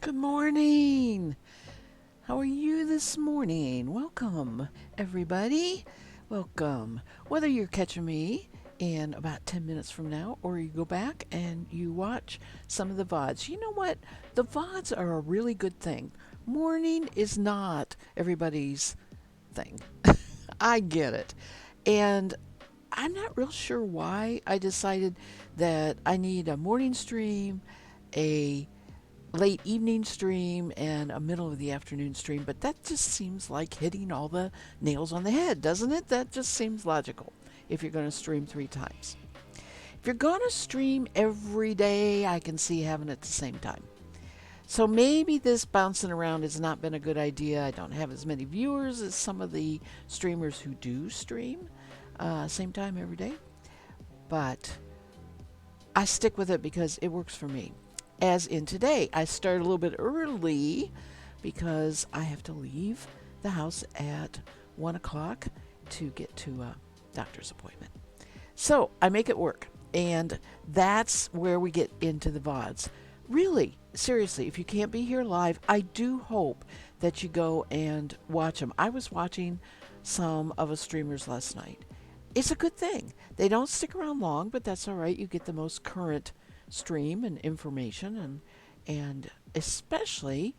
Good morning. How are you this morning? Welcome, everybody. Welcome. Whether you're catching me in about 10 minutes from now or you go back and you watch some of the VODs, you know what? The VODs are a really good thing. Morning is not everybody's thing. I get it. And I'm not real sure why I decided that I need a morning stream, a late evening stream, and a middle of the afternoon stream, but that just seems like hitting all the nails on the head, doesn't it? That just seems logical if you're going to stream 3 times. If you're going to stream every day, I can see having it at the same time. So maybe this bouncing around has not been a good idea. I don't have as many viewers as some of the streamers who do stream same time every day, but I stick with it because it works for me. As in today, I start a little bit early because I have to leave the house at 1 o'clock to get to a doctor's appointment. So I make it work, and that's where we get into the VODs. Really, seriously, if you can't be here live, I do hope that you go and watch them. I was watching some of a streamers last night. It's a good thing. They don't stick around long, but that's all right. You get the most current stream and information, and especially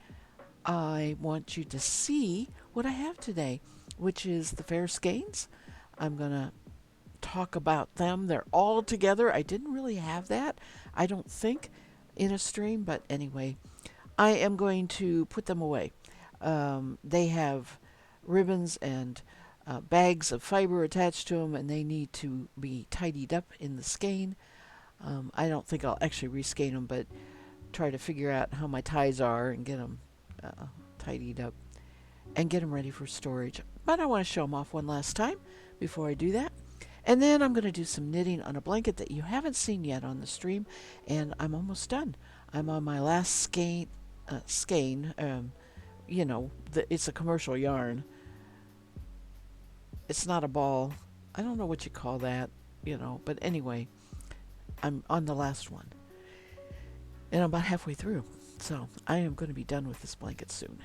I want you to see what I have today, which is the fair skeins. I'm going to talk about them. They're all together. I didn't really have that, I don't think, in a stream, but anyway, I am going to put them away. They have ribbons and bags of fiber attached to them, and they need to be tidied up in the skein. I don't think I'll actually reskein them, but try to figure out how my ties are and get them tidied up and get them ready for storage. But I want to show them off one last time before I do that. And then I'm going to do some knitting on a blanket that you haven't seen yet on the stream, and I'm almost done. I'm on my last skein. It's a commercial yarn. It's not a ball. I don't know what you call that, but anyway, I'm on the last one, and I'm about halfway through, so I am going to be done with this blanket soon.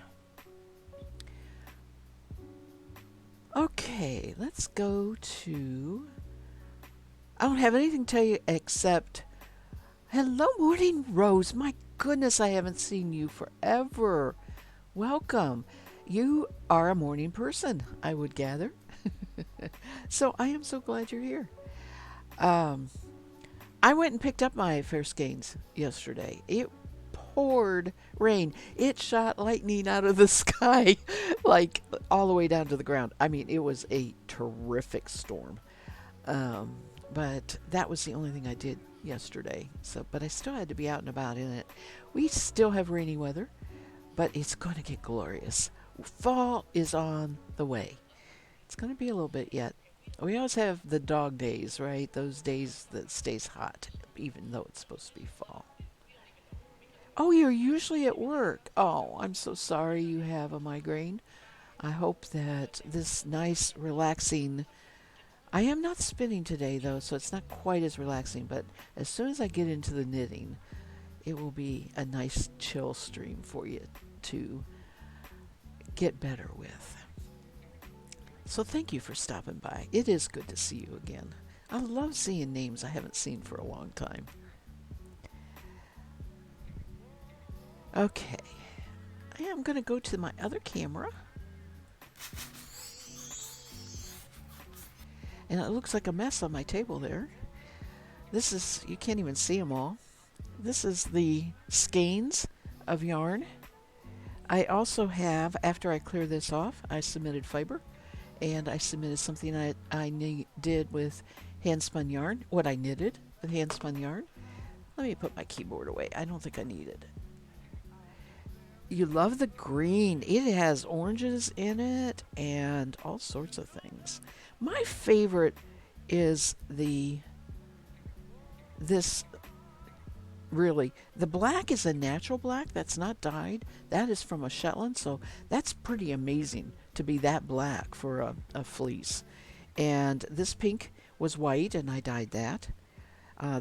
Okay, let's go to... I don't have anything to tell you except, hello, Morning Rose. My goodness, I haven't seen you forever. Welcome. You are a morning person, I would gather. So I am so glad you're here. I went and picked up my fair skeins yesterday. It poured rain. It shot lightning out of the sky, like all the way down to the ground. I mean, it was a terrific storm. But that was the only thing I did yesterday. But I still had to be out and about in it. We still have rainy weather, but it's going to get glorious. Fall is on the way. It's going to be a little bit yet. We always have the dog days, right? Those days that stays hot, even though it's supposed to be fall. Oh, you're usually at work. Oh, I'm so sorry you have a migraine. I hope that this nice, relaxing... I am not spinning today, though, so it's not quite as relaxing, but as soon as I get into the knitting, it will be a nice, chill stream for you to get better with. So thank you for stopping by. It is good to see you again. I love seeing names I haven't seen for a long time. Okay, I am going to go to my other camera. And it looks like a mess on my table there. This is, you can't even see them all. This is the skeins of yarn. I also have, after I clear this off, I submitted fiber. And I submitted something I did with hand spun yarn. What I knitted with hand spun yarn. Let me put my keyboard away. I don't think I need it. You love the green. It has oranges in it and all sorts of things. My favorite is this really. The black is a natural black that's not dyed. That is from a Shetland, so that's pretty amazing to be that black for a fleece. And this pink was white, and I dyed that.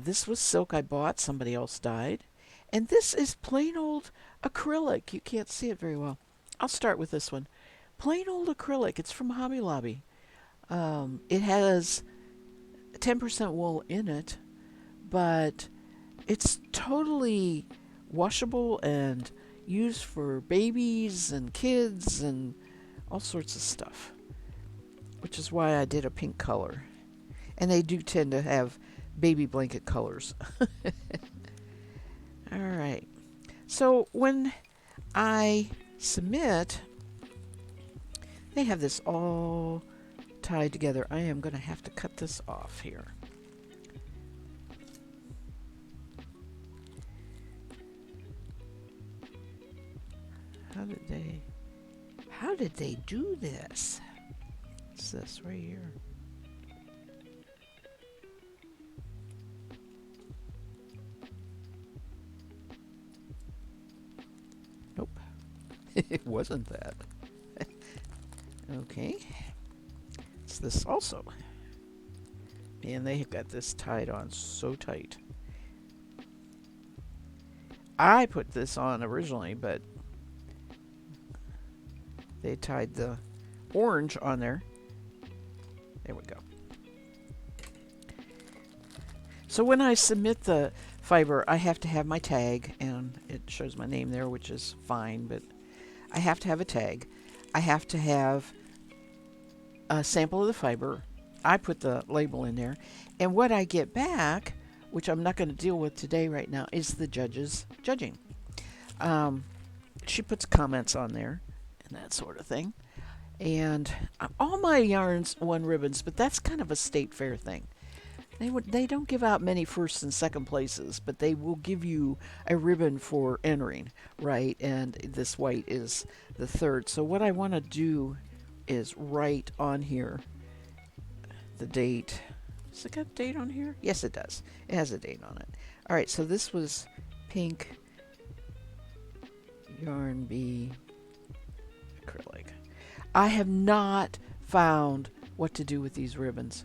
This was silk I bought, somebody else dyed. And this is plain old acrylic. You can't see it very well. I'll start with this one. Plain old acrylic. It's from Hobby Lobby. It has 10% wool in it, but it's totally washable and used for babies and kids and all sorts of stuff, which is why I did a pink color. And they do tend to have baby blanket colors. All right. So when I submit, they have this all tied together. I am going to have to cut this off here. How did they do this? What's this right here? Nope. It wasn't that. Okay. It's this also. Man, they have got this tied on so tight. I put this on originally, but they tied the orange on there. There we go. So when I submit the fiber, I have to have my tag, and it shows my name there, which is fine, but I have to have a tag. I have to have a sample of the fiber. I put the label in there, and what I get back, which I'm not going to deal with today right now, is the judge's judging. She puts comments on there and that sort of thing. And all my yarns won ribbons, but that's kind of a state fair thing. They don't give out many first and second places, but they will give you a ribbon for entering, right? And this white is the third. So what I want to do is write on here the date. Does it got a date on here? Yes, it does. It has a date on it. All right, so this was pink yarn bee acrylic. I have not found what to do with these ribbons.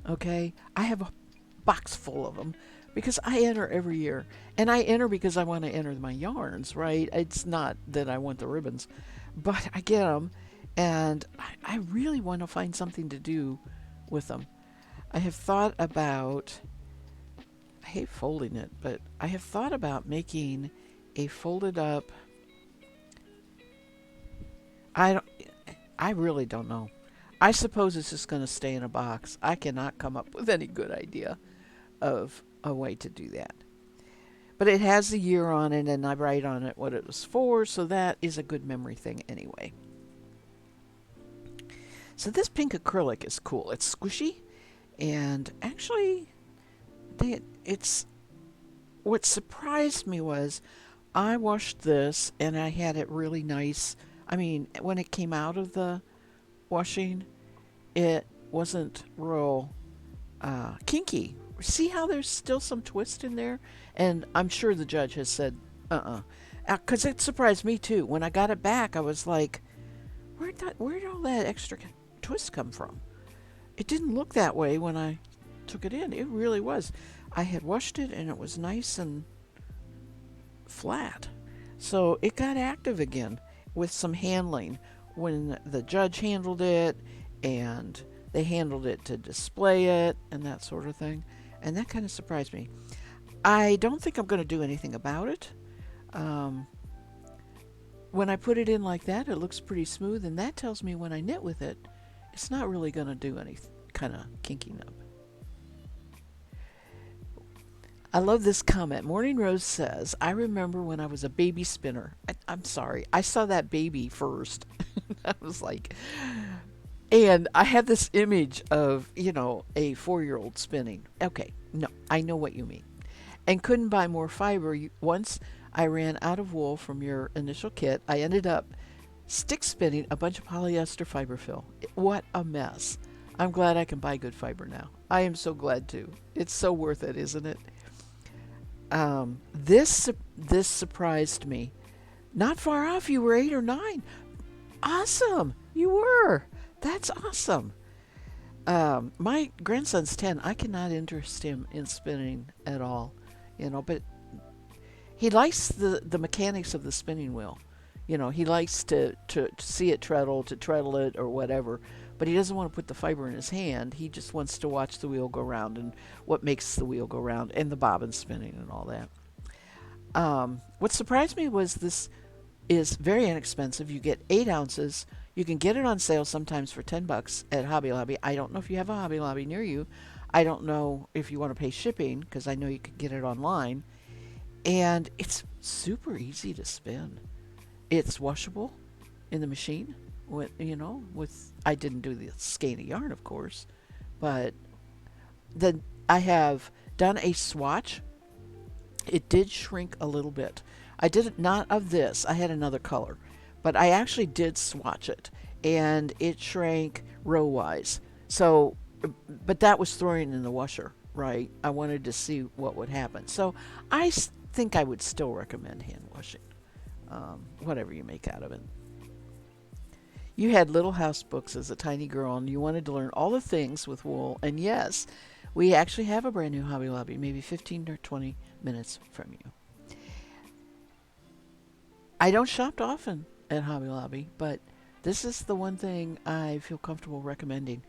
Okay, I have a box full of them because I enter every year, and I enter because I want to enter my yarns, right? It's not that I want the ribbons, but I get them, and I really want to find something to do with them. I have thought about, I hate folding it, but I have thought about making a folded up, I really don't know. I suppose it's just going to stay in a box. I cannot come up with any good idea of a way to do that. But it has the year on it, and I write on it what it was for, so that is a good memory thing anyway. So this pink acrylic is cool. It's squishy, and actually, what surprised me was I washed this, and I had it really nice. I mean, when it came out of the washing, it wasn't real kinky. See how there's still some twist in there? And I'm sure the judge has said, because it surprised me too. When I got it back, I was like, where'd all that extra twist come from? It didn't look that way when I took it in. It really was. I had washed it, and it was nice and flat. So it got active again with some handling. When the judge handled it, and they handled it to display it and that sort of thing, and that kind of surprised me. I don't think I'm going to do anything about it. When I put it in like that, it looks pretty smooth, and that tells me when I knit with it, it's not really going to do any kind of kinking up. I love this comment. Morning Rose says, I remember when I was a baby spinner. I'm sorry, I saw that baby first. I was like, and I had this image of, a 4-year-old spinning. Okay, no, I know what you mean. And couldn't buy more fiber. Once I ran out of wool from your initial kit, I ended up stick spinning a bunch of polyester fiber fill. What a mess. I'm glad I can buy good fiber now. I am so glad too. It's so worth it, isn't it? This surprised me. Not far off, you were 8 or 9. Awesome, you were. That's awesome. My grandson's 10. I cannot interest him in spinning at all, but he likes the mechanics of the spinning wheel. You know, he likes to see it treadle, to treadle it or whatever, but he doesn't want to put the fiber in his hand. He just wants to watch the wheel go round and what makes the wheel go round and the bobbin spinning and all that. What surprised me was this is very inexpensive. You get 8 ounces. You can get it on sale sometimes for $10 at Hobby Lobby. I don't know if you have a Hobby Lobby near you. I don't know if you want to pay shipping because I know you could get it online. And it's super easy to spin. It's washable in the machine. With I didn't do the skein of yarn, of course, but then I have done a swatch. It did shrink a little bit. I did it not of this. I had another color, but I actually did swatch it, and it shrank row wise. So, but that was throwing in the washer, right? I wanted to see what would happen. So I think I would still recommend hand washing, whatever you make out of it. You had little house books as a tiny girl, and you wanted to learn all the things with wool. And yes, we actually have a brand new Hobby Lobby, maybe 15 or 20 minutes from you. I don't shop often at Hobby Lobby, but this is the one thing I feel comfortable recommending,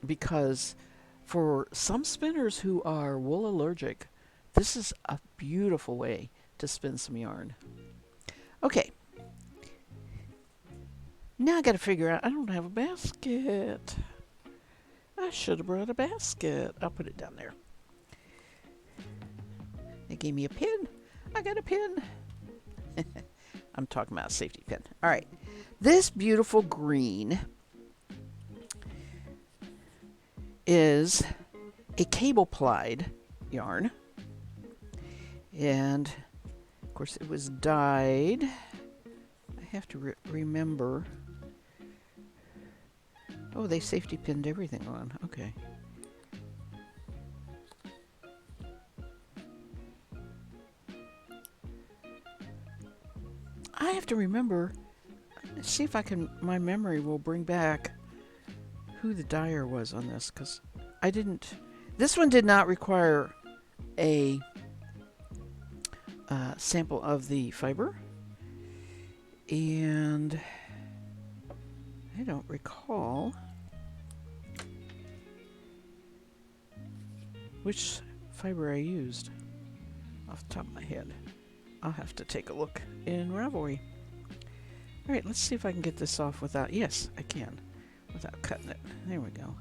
because for some spinners who are wool allergic, this is a beautiful way to spin some yarn. Okay. Now I got to figure out, I don't have a basket. I should have brought a basket. I'll put it down there. They gave me a pin. I got a pin. I'm talking about a safety pin. All right. This beautiful green is a cable plied yarn. And, of course, it was dyed. I have to remember. Oh, they safety pinned everything on. Okay. I have to remember. Let's see if my memory will bring back who the dyer was on this, because I didn't. This one did not require a sample of the fiber. And I don't recall which fiber I used off the top of my head. I'll have to take a look in Ravelry. All right, let's see if I can get this off without, yes, I can, without cutting it. There we go.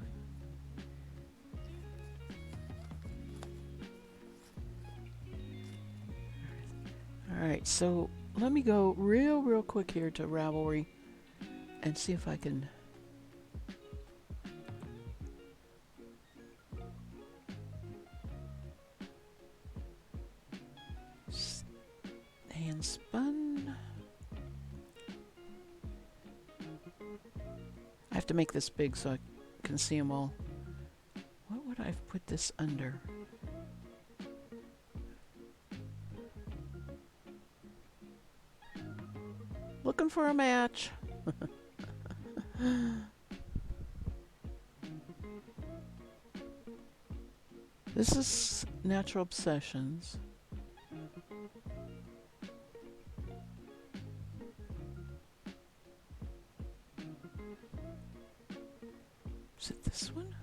All right, so let me go real quick here to Ravelry and see if I can hand spun. I have to make this big so I can see them all. What would I put this under? Looking for a match. This is Natural Obsessions. Is it this one?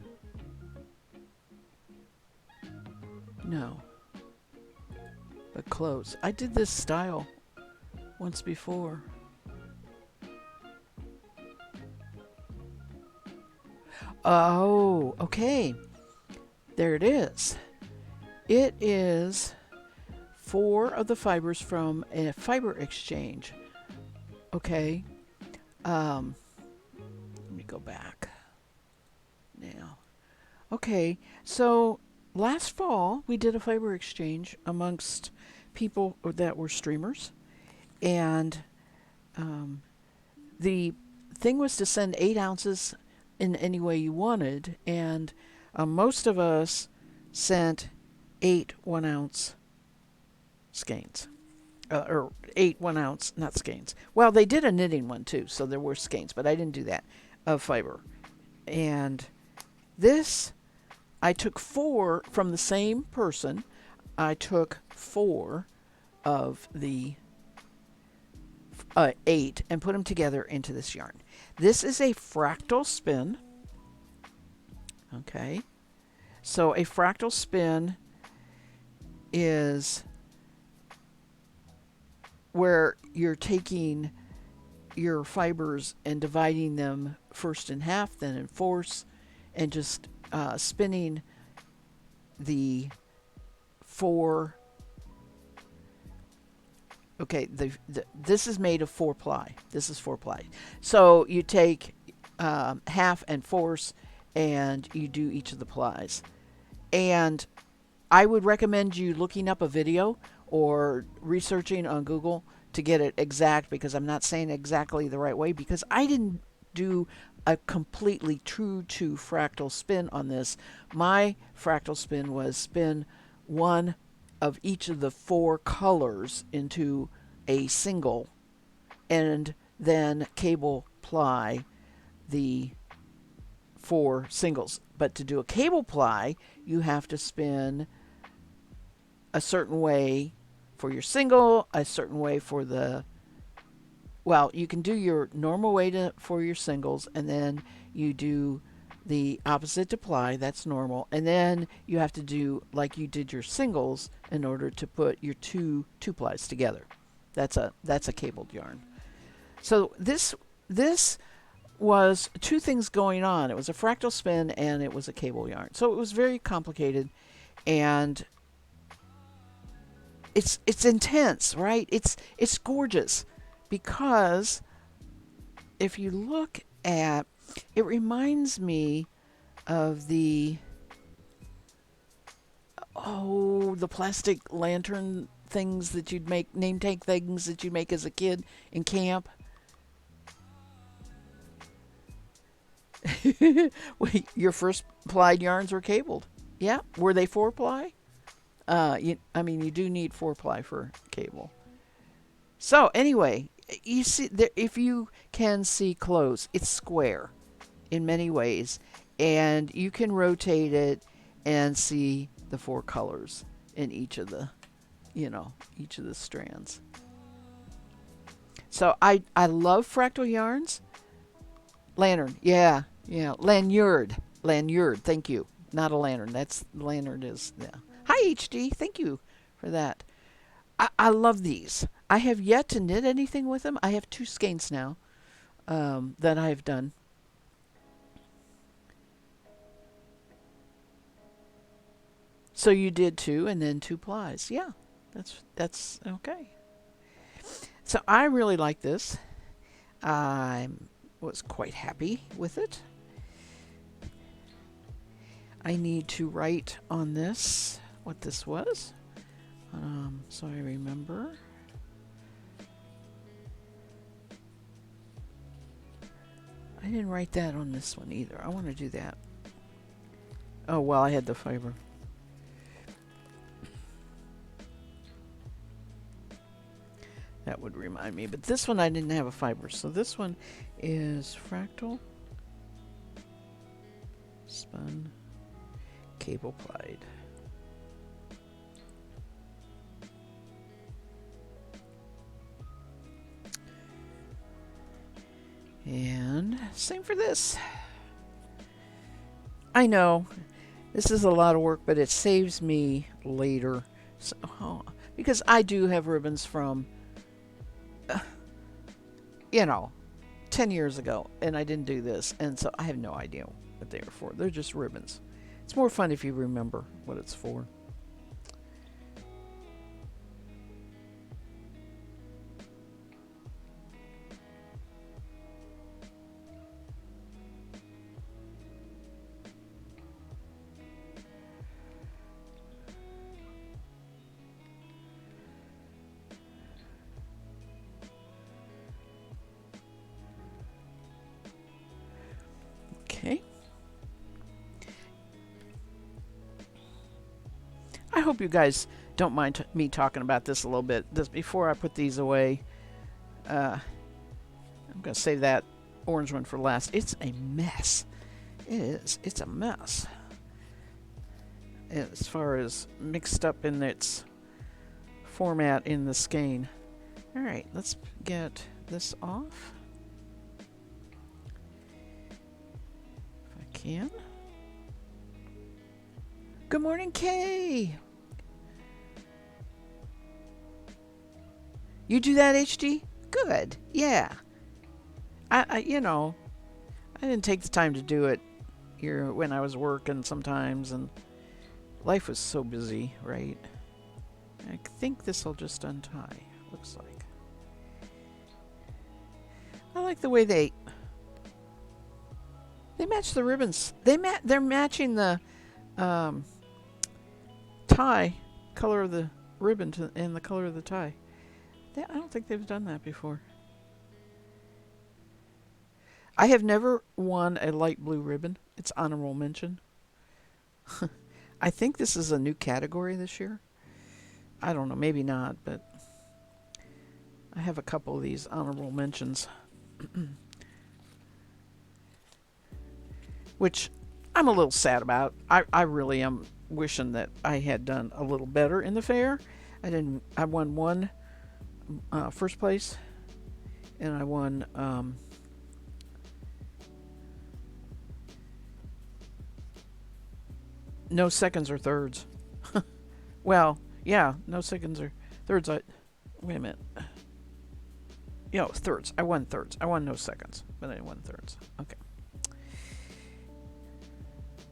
No. But close. I did this style once before. Oh, okay. There it is. It is 4 of the fibers from a fiber exchange. Okay. Let me go back now. Okay, so last fall we did a fiber exchange amongst people that were streamers, and the thing was to send 8 ounces in any way you wanted, and most of us sent 8 1-ounce skeins. Or 8 1-ounce, not skeins. Well, they did a knitting one too, so there were skeins, but I didn't do that, of fiber. And this, I took 4 from the same person. I took 4 of the 8 and put them together into this yarn. This is a fractal spin. Okay. So a fractal spin is where you're taking your fibers and dividing them first in half, then in fourths, and just spinning the 4. Okay, this is made of 4 ply. This is 4 ply. So you take half and fourths, and you do each of the plies. And I would recommend you looking up a video or researching on Google to get it exact, because I'm not saying exactly the right way, because I didn't do a completely true to fractal spin on this. My fractal spin was spin 1 of each of the 4 colors into a single, and then cable ply the 4 singles. But to do a cable ply, you have to spin a certain way for your single, a certain way for the, well, you can do your normal way for your singles, and then you do the opposite to ply, that's normal, and then you have to do like you did your singles in order to put your two plies together. That's a cabled yarn. So this was 2 things going on. It was a fractal spin and it was a cable yarn. So it was very complicated, and it's intense, right? It's gorgeous, because if you look at, it reminds me of the plastic lantern things that you'd make, name tag things that you make as a kid in camp. Your first plied yarns were cabled. Yeah. Were they 4 ply? You do need 4 ply for cable. So anyway, you see, if you can see close, it's square in many ways, and you can rotate it and see the 4 colors in each of the, each of the strands. So I love fractal yarns. Lantern, yeah, lanyard, thank you. Not a lantern, that's, lantern is, yeah. Hi HD, thank you for that. I love these. I have yet to knit anything with them. I have 2 skeins now that I've done. So you did 2 and then 2 plies. Yeah, that's okay. So I really like this. I was quite happy with it. I need to write on this what this was, so I remember. I didn't write that on this one either. I want to do that. Oh, well, I had the fiber. That would remind me. But this one I didn't have a fiber. So this one is Fractal Spun Cable Plied. And same for this. I know this is a lot of work, but it saves me later. So, because I do have ribbons from, 10 years ago, and I didn't do this, and so I have no idea what they are for. They're just ribbons. It's more fun if you remember what it's for. Okay. I hope you guys don't mind me talking about this a little bit. Just before I put these away, I'm going to save that orange one for last. It's a mess. It is. It's a mess. as far as mixed up in its format in the skein. All right, let's get this off. If I can. Good morning, Kay. You do that, HD? Good. Yeah. I didn't take the time to do it here when I was working sometimes, and life was so busy, right? I think this will just untie, looks like. I like the way they match the ribbons. They're matching the tie color of the ribbon and the color of the tie. I don't think they've done that before. I have never won a light blue ribbon. It's honorable mention. I think this is a new category this year. I don't know, maybe not, but I have a couple of these honorable mentions. Which I'm a little sad about. I really am wishing that I had done a little better in the fair. I won one first place, and I won no seconds or thirds. Well, yeah, no seconds or thirds. Wait a minute. Thirds. I won thirds. I won no seconds, but I won thirds. Okay.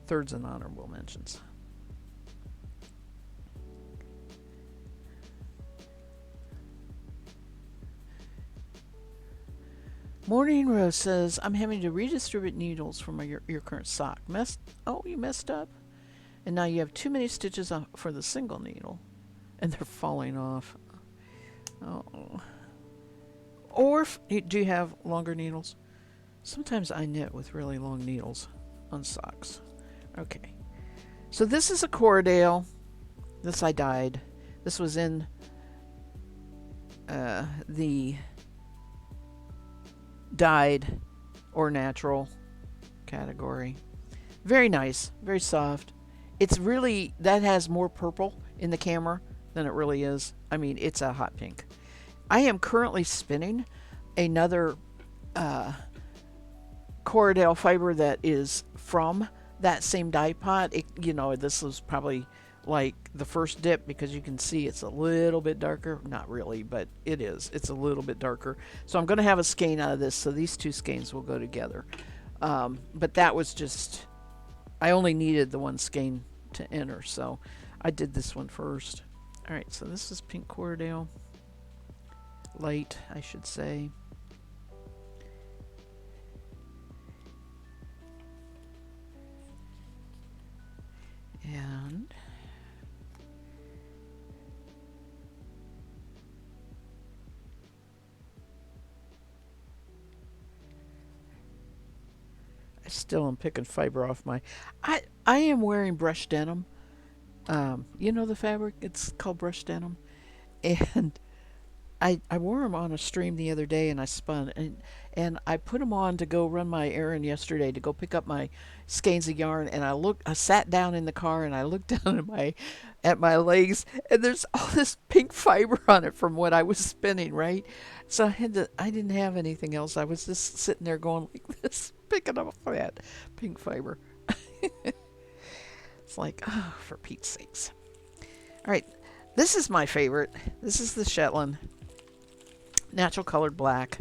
Thirds and honorable mentions. Morning Rose says, I'm having to redistribute needles from your current sock. You messed up? And now you have too many stitches for the single needle. And they're falling off. Oh. Or do you have longer needles? Sometimes I knit with really long needles on socks. Okay. So this is a Cordale. This I dyed. This was in the dyed or natural category. Very nice. Very soft. It's really, that has more purple in the camera than it really is. I mean, it's a hot pink. I am currently spinning another Cordale fiber that is from that same dye pot. This was probably like the first dip because you can see it's a little bit darker. Not really, but it is. It's a little bit darker. So I'm going to have a skein out of this, so these two skeins will go together. But that was just, I only needed the one skein to enter, so I did this one first. All right, so this is pink Cordale. Light, I should say. And I still am picking fiber off my... I am wearing brushed denim. The fabric? It's called brushed denim. And I wore them on a stream the other day, and I spun. And I put them on to go run my errand yesterday to go pick up my skeins of yarn. And I sat down in the car, and I looked down at my legs, and there's all this pink fiber on it from what I was spinning, right? So I didn't have anything else. I was just sitting there going like this, picking up that pink fiber. It's like, oh, for Pete's sakes. All right, this is my favorite. This is the Shetland Natural Colored Black.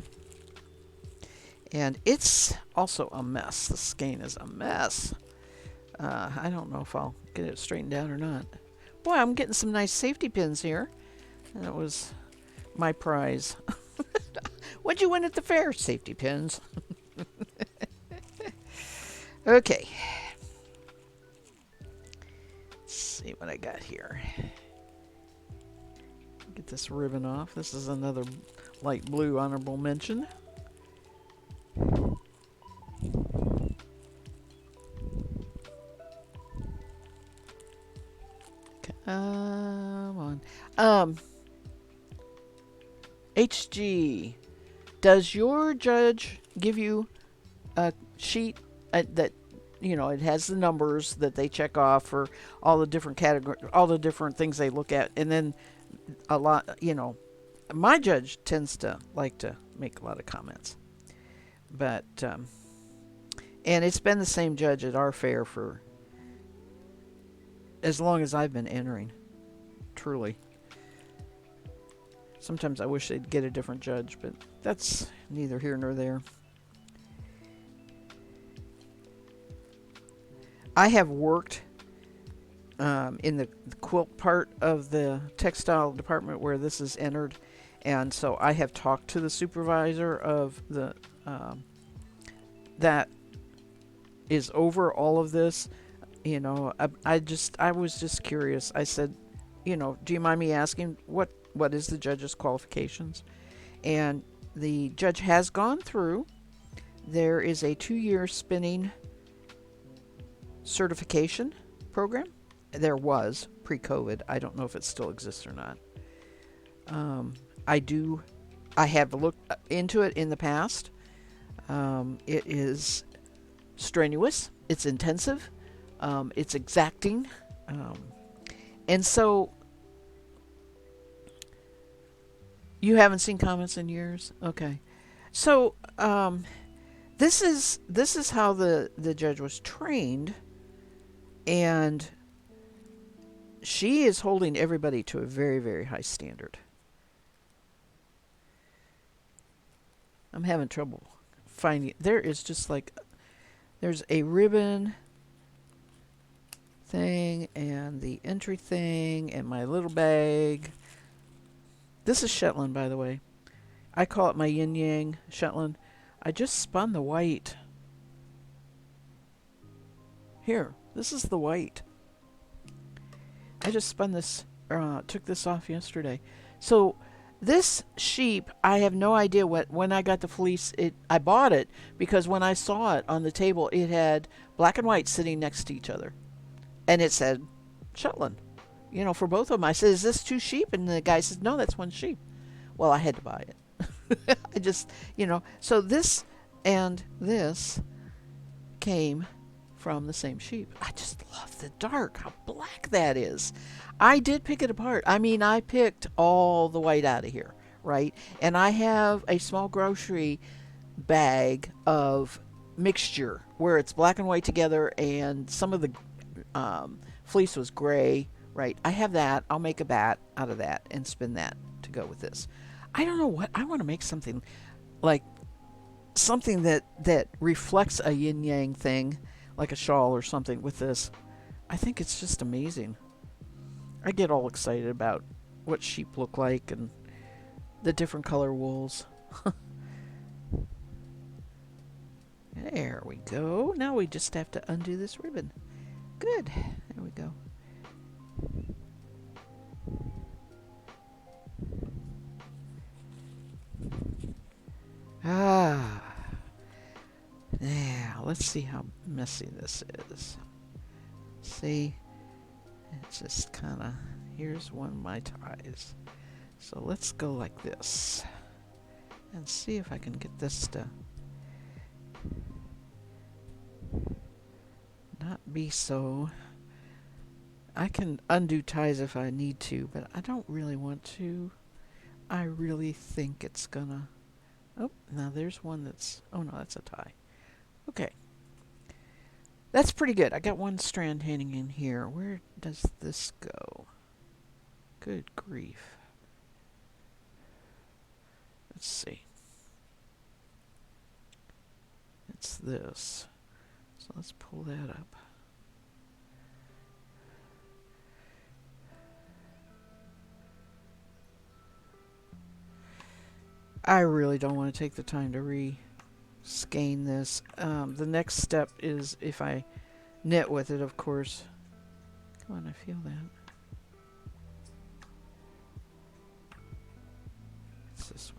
And it's also a mess. The skein is a mess. I don't know if I'll get it straightened out or not. Boy, I'm getting some nice safety pins here. That was my prize. What'd you win at the fair? Safety pins. Okay. Let's see what I got here. Get this ribbon off. This is another light blue honorable mention. Come on. HG, does your judge give you a sheet that it has the numbers that they check off for all the different categories, all the different things they look at. And then a lot, my judge tends to like to make a lot of comments. But, and it's been the same judge at our fair for as long as I've been entering, truly. Sometimes I wish they'd get a different judge, but that's neither here nor there. I have worked in the quilt part of the textile department where this is entered, and so I have talked to the supervisor of the that is over all of this. I was just curious. I said, do you mind me asking what is the judge's qualifications? And the judge has gone through. There is a 2-year spinning certification program. There was pre-COVID. I don't know if it still exists or not. I have looked into it in the past. It is strenuous. It's intensive. It's exacting. And so you haven't seen comments in years? Okay. So this is how the judge was trained, and she is holding everybody to a very, very high standard. I'm having trouble finding. There is just like, there's a ribbon thing and the entry thing and my little bag. This is Shetland, by the way. I call it my yin yang Shetland. I just spun the white. Here, this is the white. I just spun this, took this off yesterday. So this sheep, I have no idea when I got the fleece, I bought it because when I saw it on the table, it had black and white sitting next to each other. And it said Shetland, for both of them. I said, is this 2 sheep? And the guy says, no, that's 1 sheep. Well, I had to buy it. I just, so this and this came from the same sheep. I just love the dark, how black that is. I did pick it apart. I mean, I picked all the white out of here, right? And I have a small grocery bag of mixture where it's black and white together, and some of the fleece was gray, right? I have that. I'll make a bat out of that and spin that to go with this. I don't know what I want to make, something like something that reflects a yin yang thing, like a shawl or something with this. I think it's just amazing. I get all excited about what sheep look like and the different color wools. There we go. Now we just have to undo this ribbon. Good. There we go. Now, let's see how messy this is. See? It's just kind of, here's one of my ties. So let's go like this. And see if I can get this to not be so. I can undo ties if I need to, but I don't really want to. I really think it's gonna... Oh, now there's one that's... Oh no, that's a tie. Okay. That's pretty good. I got one strand hanging in here. Where does this go? Good grief. Let's see. It's this. So let's pull that up. I really don't want to take the time to skein this. The next step is if I knit with it, of course. Come on, I feel that. It's this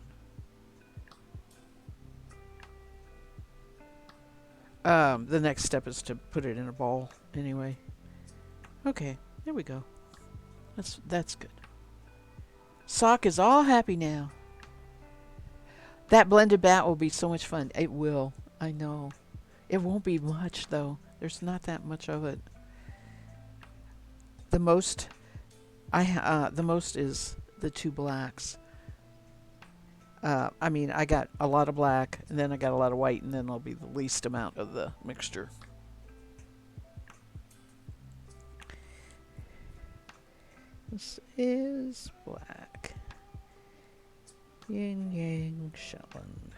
one. The next step is to put it in a ball anyway. Okay, there we go. That's good. Sock is all happy now. That blended bat will be so much fun. It will. I know. It won't be much, though. There's not that much of it. The most the most is the two blacks. I mean, I got a lot of black, and then I got a lot of white, and then there'll be the least amount of the mixture. This is black. Yin Yang Shelling.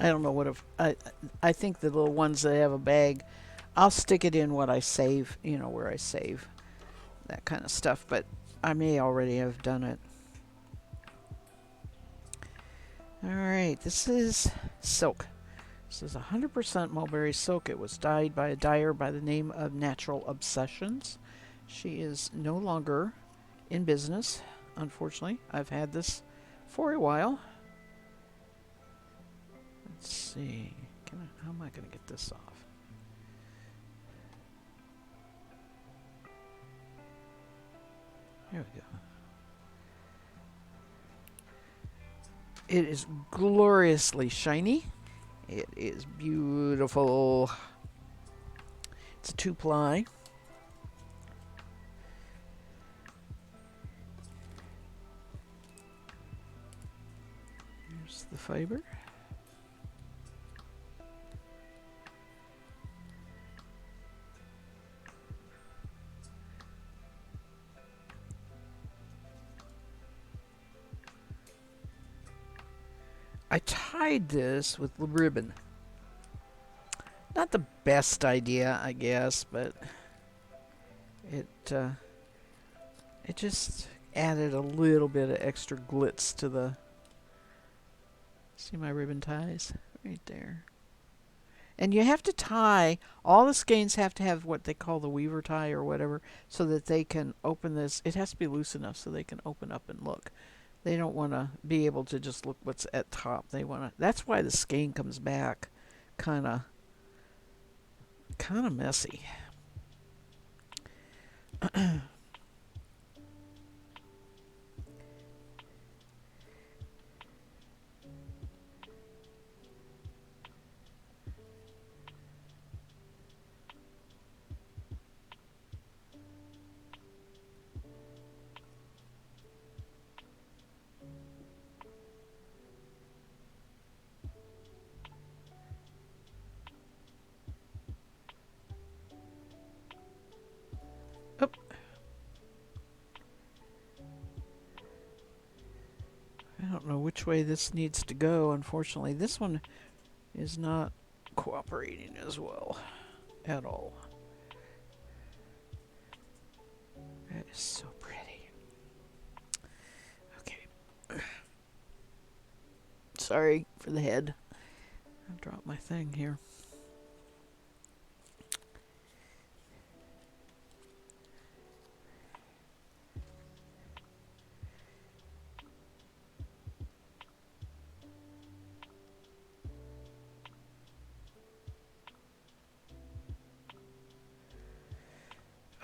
I don't know what if I think the little ones that have a bag, I'll stick it in what I save, you know, where I save that kind of stuff, but I may already have done it. All right, this is silk. This is 100% mulberry silk. It was dyed by a dyer by the name of Natural Obsessions. She is no longer in business, unfortunately. I've had this for a while. Let's see. How am I going to get this off? There we go. It is gloriously shiny. It is beautiful. It's a 2-ply. Here's the fiber. I tied this with the ribbon. Not the best idea, I guess, but it just added a little bit of extra glitz to the. See my ribbon ties right there. And you have to tie, all the skeins have to have what they call the weaver tie or whatever, so that they can open this. It has to be loose enough so they can open up and look. They don't want to be able to just look what's at top. They want to. That's why the skein comes back kind of messy. Oh. I don't know which way this needs to go. Unfortunately, this one is not cooperating as well at all. That is so pretty. Okay. Sorry for the head. I dropped my thing here.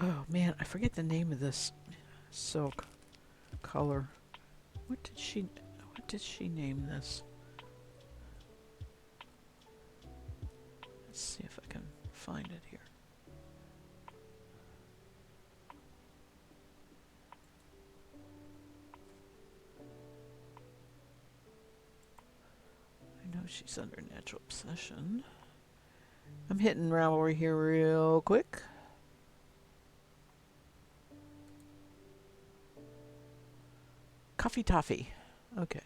Oh man, I forget the name of this silk color. What did she name this? Let's see if I can find it here. I know she's under Natural Obsession. I'm hitting Ravelry here real quick. Coffee Toffee. Okay.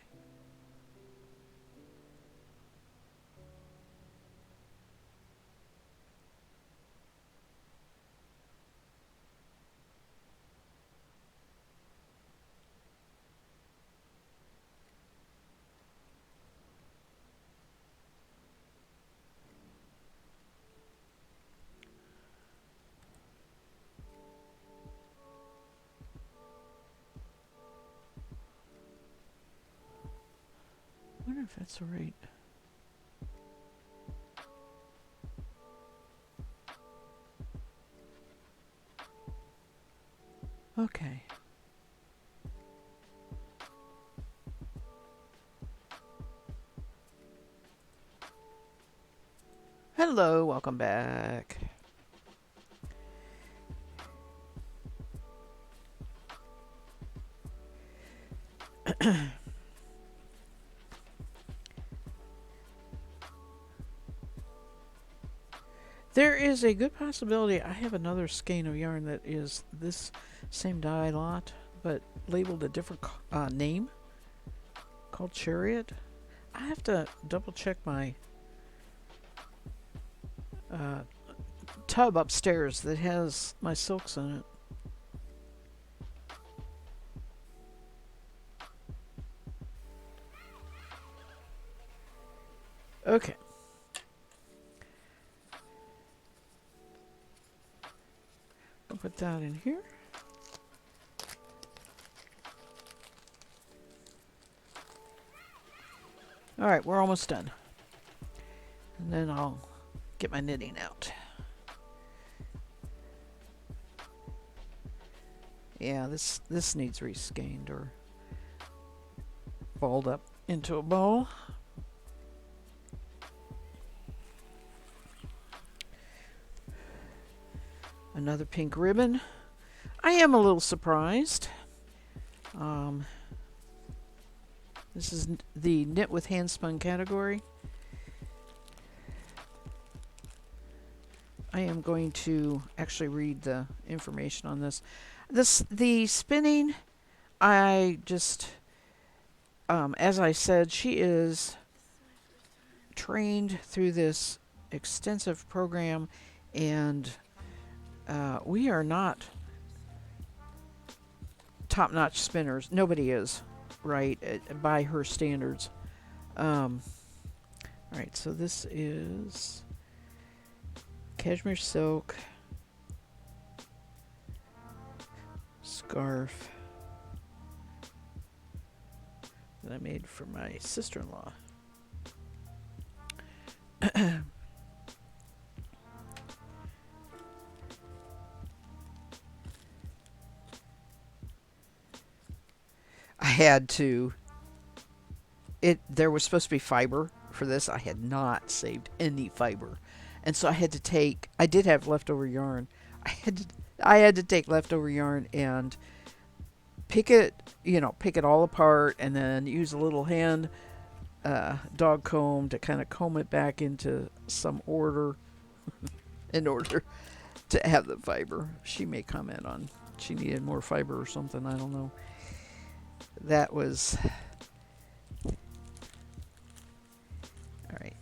if that's all right. Okay. Hello, welcome back. There is a good possibility I have another skein of yarn that is this same dye lot, but labeled a different name, called Chariot. I have to double check my tub upstairs that has my silks in it. Okay. I'll put that in here. All right, we're almost done. And then I'll get my knitting out. Yeah, this needs reskeined or balled up into a ball. Another pink ribbon. I am a little surprised. This is the knit with hand spun category. I am going to actually read the information on this. The spinning, I just, as I said, she is trained through this extensive program, and we are not top-notch spinners. Nobody is, right, by her standards. All right, so this is Cashmere Silk scarf that I made for my sister-in-law. I had to. There was supposed to be fiber for this. I had not saved any fiber, and so I had to take. I did have leftover yarn. I had to take leftover yarn and pick it all apart, and then use a little hand dog comb to kind of comb it back into some order in order to have the fiber. She may comment on she needed more fiber or something. I don't know. That was all right.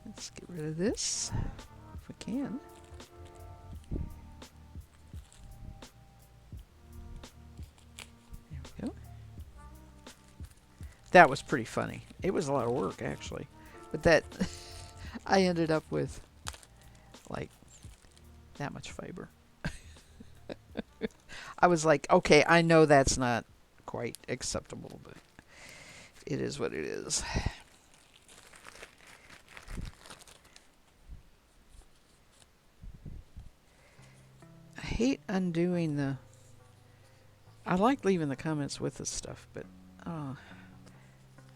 Let's get rid of this if we can. There we go. That was pretty funny. It was a lot of work, actually, but that I ended up with like that much fiber. I was like, okay, I know that's not quite acceptable, but it is what it is. I hate undoing the... I like leaving the comments with this stuff, but I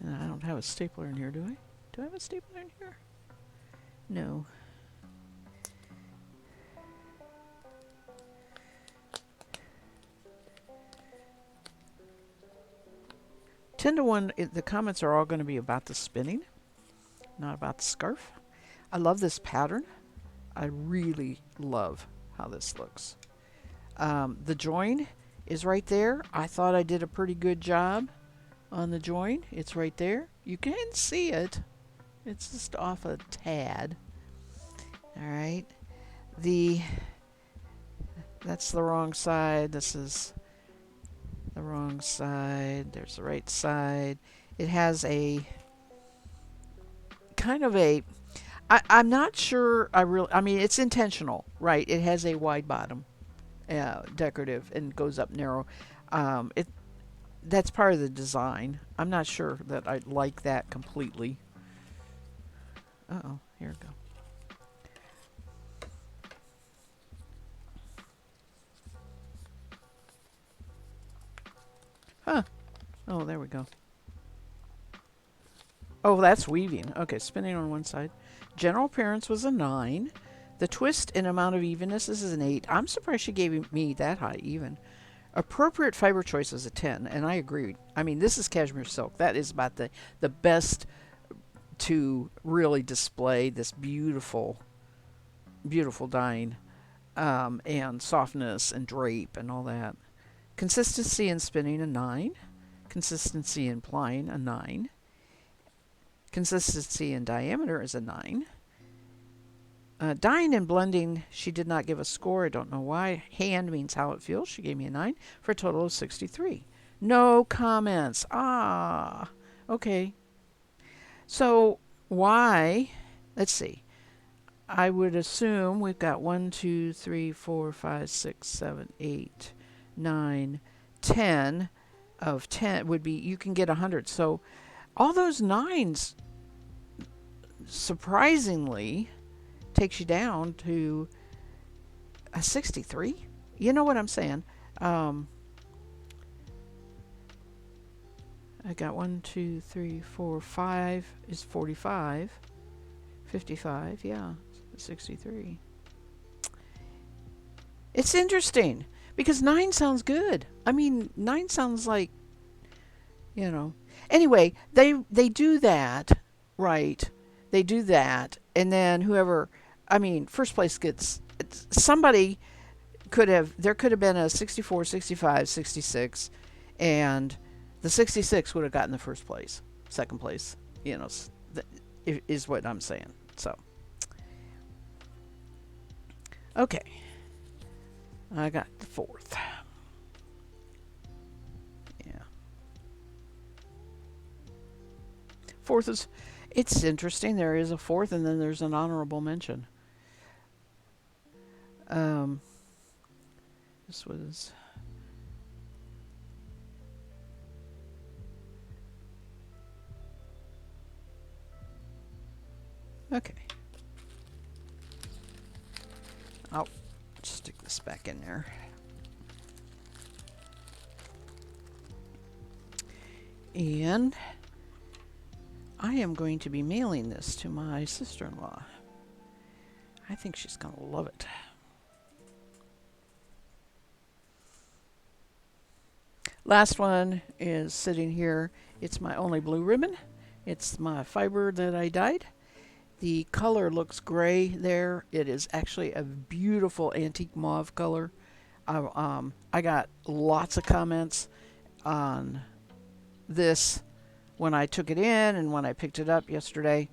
don't have a stapler in here, do I? Do I have a stapler in here? No. 10-to-1, the comments are all going to be about the spinning, not about the scarf. I love this pattern. I really love how this looks. The join is right there. I thought I did a pretty good job on the join. It's right there. You can see it. It's just off a tad. All right. That's the wrong side. This is the wrong side. There's the right side. It has a kind of a... I'm not sure I mean, it's intentional, right? It has a wide bottom, decorative, and goes up narrow. that's part of the design. I'm not sure that I like that completely. Uh-oh, here we go. Huh. Oh, there we go. Oh, that's weaving. Okay, spinning on one side. General appearance was a 9. The twist and amount of evenness is an 8. I'm surprised she gave me that high even. Appropriate fiber choice is a 10, and I agree. I mean, this is cashmere silk. That is about the best to really display this beautiful, beautiful dyeing, and softness and drape and all that. Consistency in spinning, a 9. Consistency in plying, a 9. Consistency in diameter is a 9. Dyeing and blending, she did not give a score. I don't know why. Hand means how it feels. She gave me a 9 for a total of 63. No comments. Ah, okay. So why? Let's see. I would assume we've got 1, 2, 3, 4, 5, 6, 7, 8, 9, 10 of 10 would be, you can get 100. So all those 9s surprisingly takes you down to a 63. You know what I'm saying? I got 1, 2, 3, 4, 5 is 45. 55, yeah, 63. It's interesting because 9 sounds good. I mean, 9 sounds like, you know. Anyway, they do that, right? They do that, and then whoever, I mean, first place gets, somebody there could have been a 64, 65, 66, and the 66 would have gotten the first place. Second place, you know, is what I'm saying. So, okay. I got the 4th. Yeah. 4th is, it's interesting. There is a 4th, and then there's an honorable mention. This was... Okay. I'll stick this back in there. And I am going to be mailing this to my sister-in-law. I think she's going to love it. Last one is sitting here. It's my only blue ribbon. It's my fiber that I dyed. The color looks gray there. It is actually a beautiful antique mauve color. I got lots of comments on this when I took it in and when I picked it up yesterday.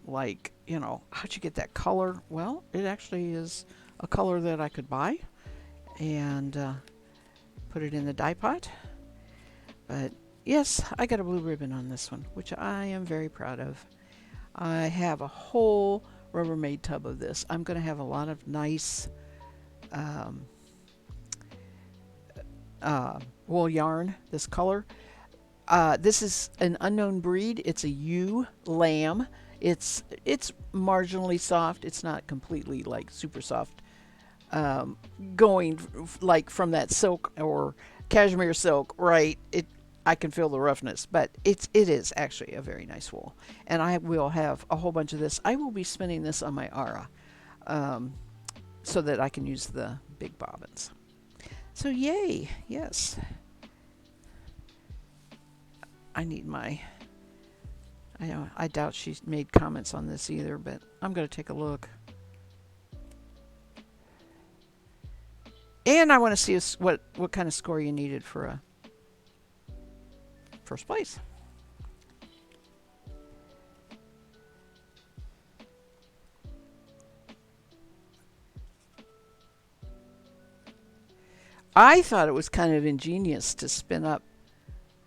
Like, you know, how'd you get that color? Well, it actually is a color that I could buy and put it in the dye pot. But yes, I got a blue ribbon on this one, which I am very proud of. I have a whole Rubbermaid tub of this. I'm going to have a lot of nice wool yarn, this color. This is an unknown breed. It's a ewe lamb. It's marginally soft. It's not completely like super soft. Going like from that silk or cashmere silk, right? I can feel the roughness, but it is actually a very nice wool. And I will have a whole bunch of this. I will be spinning this on my Ara, so that I can use the big bobbins. So yay, yes. I need my, I doubt she's made comments on this either, but I'm going to take a look. And I want to see what kind of score you needed for a first place. I thought it was kind of ingenious to spin up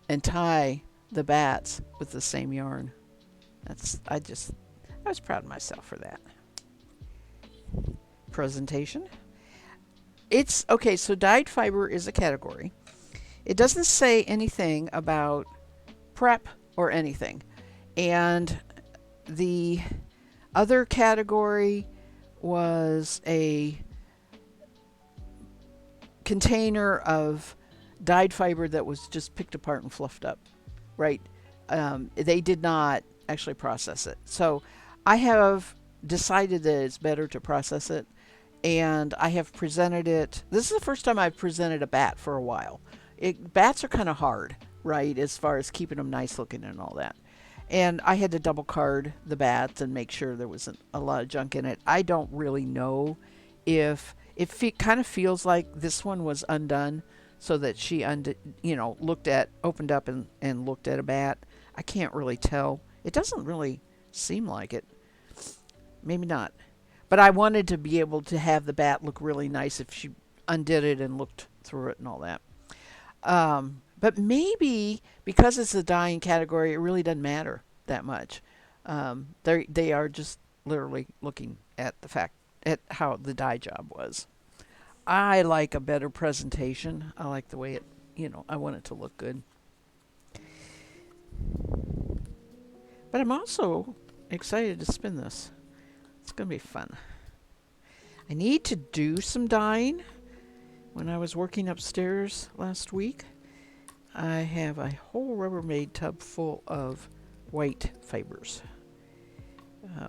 and tie the bats with the same yarn. I was proud of myself for that. Presentation. It's okay, so dyed fiber is a category. It doesn't say anything about prep or anything. And the other category was a container of dyed fiber that was just picked apart and fluffed up, right? They did not actually process it. So I have decided that it's better to process it, and I have presented it. This is the first time I've presented a bat for a while. Bats are kind of hard, right, as far as keeping them nice looking and all that. And I had to double card the bats and make sure there wasn't a lot of junk in it. I don't really know if kind of feels like this one was undone so that she opened up and looked at a bat. I can't really tell. It doesn't really seem like it. Maybe not. But I wanted to be able to have the bat look really nice if she undid it and looked through it and all that. But maybe because it's a dyeing category, it really doesn't matter that much. They are just literally looking at the fact at how the dye job was. I like a better presentation. I like the way it, I want it to look good. But I'm also excited to spin this. It's going to be fun. I need to do some dyeing. When I was working upstairs last week, I have a whole Rubbermaid tub full of white fibers.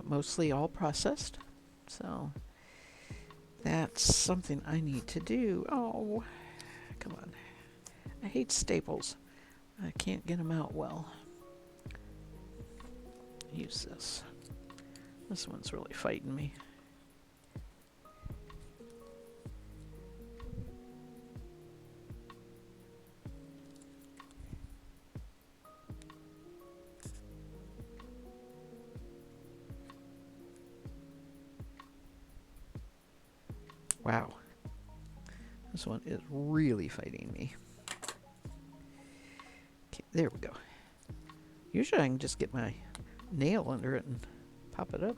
Mostly all processed. So that's something I need to do. Oh, come on. I hate staples. I can't get them out well. Use this. This one's really fighting me. Wow. This one is really fighting me. Okay, there we go. Usually I can just get my nail under it and pop it up.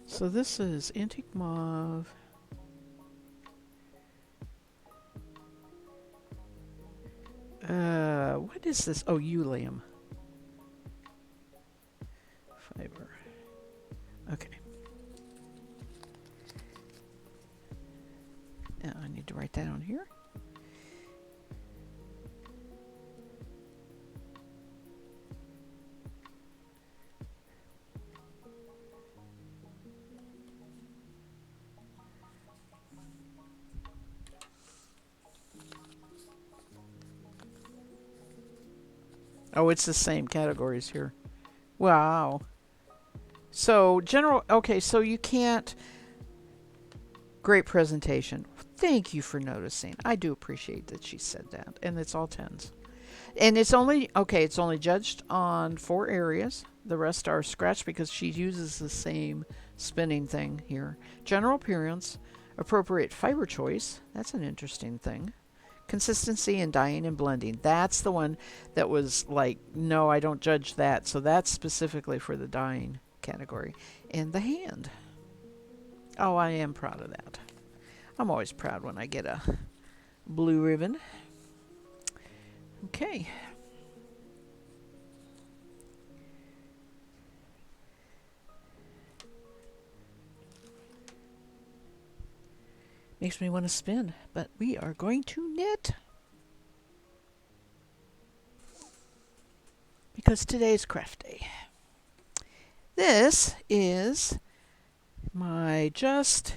So this is Antique Mauve. What is this? Oh, Eulium fiber. Okay. Now I need to write that on here. Oh, it's the same categories here. Wow. So so you can't. Great presentation. Thank you for noticing. I do appreciate that she said that. And it's all tens. And it's only judged on 4 areas. The rest are scratched because she uses the same spinning thing here. General appearance, appropriate fiber choice. That's an interesting thing. Consistency in dyeing and blending. That's the one that was like, no, I don't judge that. So that's specifically for the dyeing category. And the hand. Oh, I am proud of that. I'm always proud when I get a blue ribbon. Okay. Makes me want to spin, but we are going to knit. Because today's craft day. This is my Just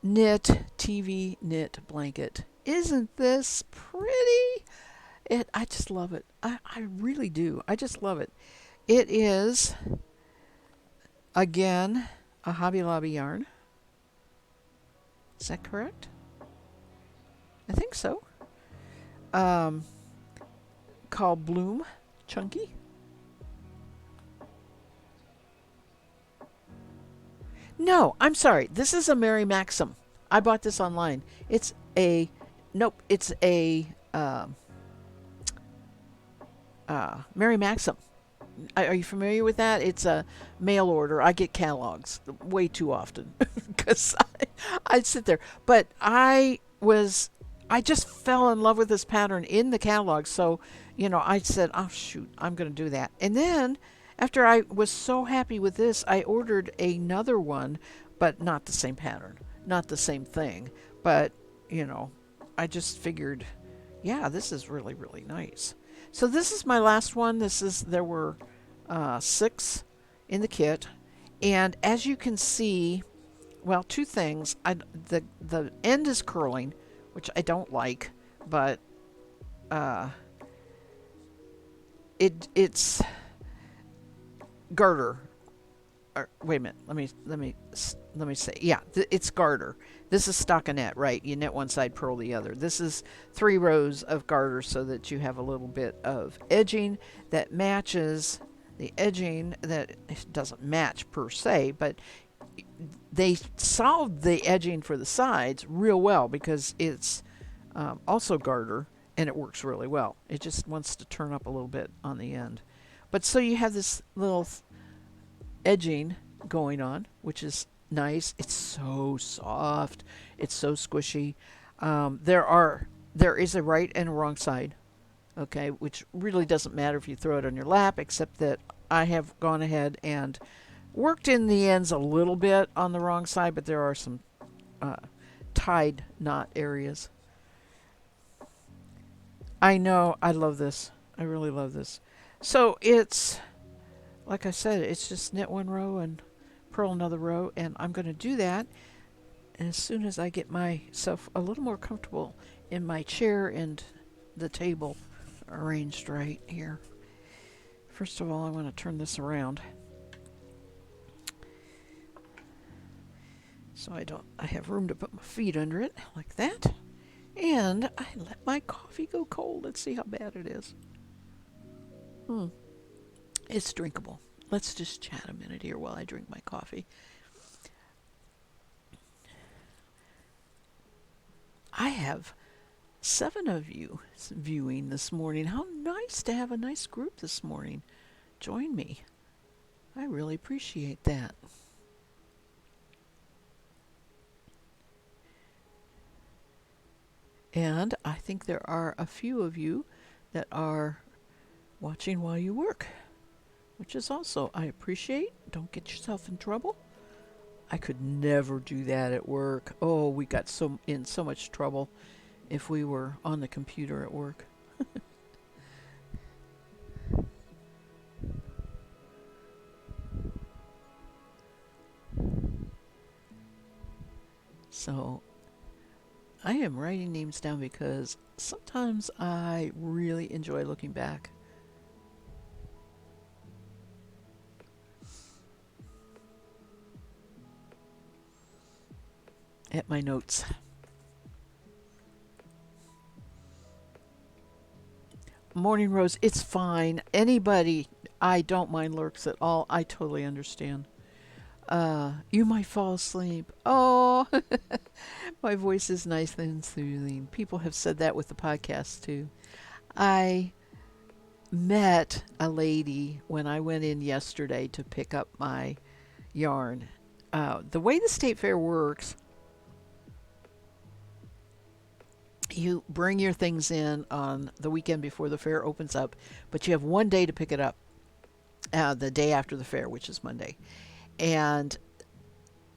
Knit TV knit blanket. Isn't this pretty? I just love it. I really do. I just love it. It is, again, a Hobby Lobby yarn. Is that correct? I think so. Called Bloom Chunky. No, I'm sorry. This is a Mary Maxim. I bought this online. It's a Mary Maxim. Are you familiar with that? It's a mail order. I get catalogs way too often because I sit there. But I just fell in love with this pattern in the catalog. So, I said, oh, shoot, I'm going to do that. And then after I was so happy with this, I ordered another one, but not the same pattern, not the same thing. But, you know, I just figured, yeah, this is really, really nice. So this is my last one. There were 6 in the kit. And as you can see, well, two things. The end is curling, which I don't like, but uh, it's garter. Or, wait a minute. Let me say. Yeah, it's garter. This is stockinette, right? You knit one side, purl the other. This is 3 rows of garter so that you have a little bit of edging that matches the edging that doesn't match per se, but they solved the edging for the sides real well because it's also garter and it works really well. It just wants to turn up a little bit on the end. But so you have this little edging going on, which is nice. It's so soft. It's so squishy. There is a right and a wrong side, okay, which really doesn't matter if you throw it on your lap, except that I have gone ahead and worked in the ends a little bit on the wrong side, but there are some tied knot areas. I know, I love this. I really love this. So it's, like I said, it's just knit 1 row and purl another row, and I'm going to do that as soon as I get myself a little more comfortable in my chair and the table arranged right here. First of all, I want to turn this around so I have room to put my feet under it like that. And I let my coffee go cold. Let's see how bad it is. It's drinkable. Let's just chat a minute here while I drink my coffee. I have 7 of you viewing this morning. How nice to have a nice group this morning. Join me. I really appreciate that. And I think there are a few of you that are watching while you work, which is also I appreciate. Don't get yourself in trouble. I could never do that at work. Oh, we got in so much trouble if we were on the computer at work. So I am writing names down because sometimes I really enjoy looking back. At my notes. Morning Rose, it's fine. Anybody, I don't mind lurks at all. I totally understand. You might fall asleep. Oh, my voice is nice and soothing. People have said that with the podcast too. I met a lady when I went in yesterday to pick up my yarn. The way the state fair works, you bring your things in on the weekend before the fair opens up, but you have 1 day to pick it up, the day after the fair, which is Monday. And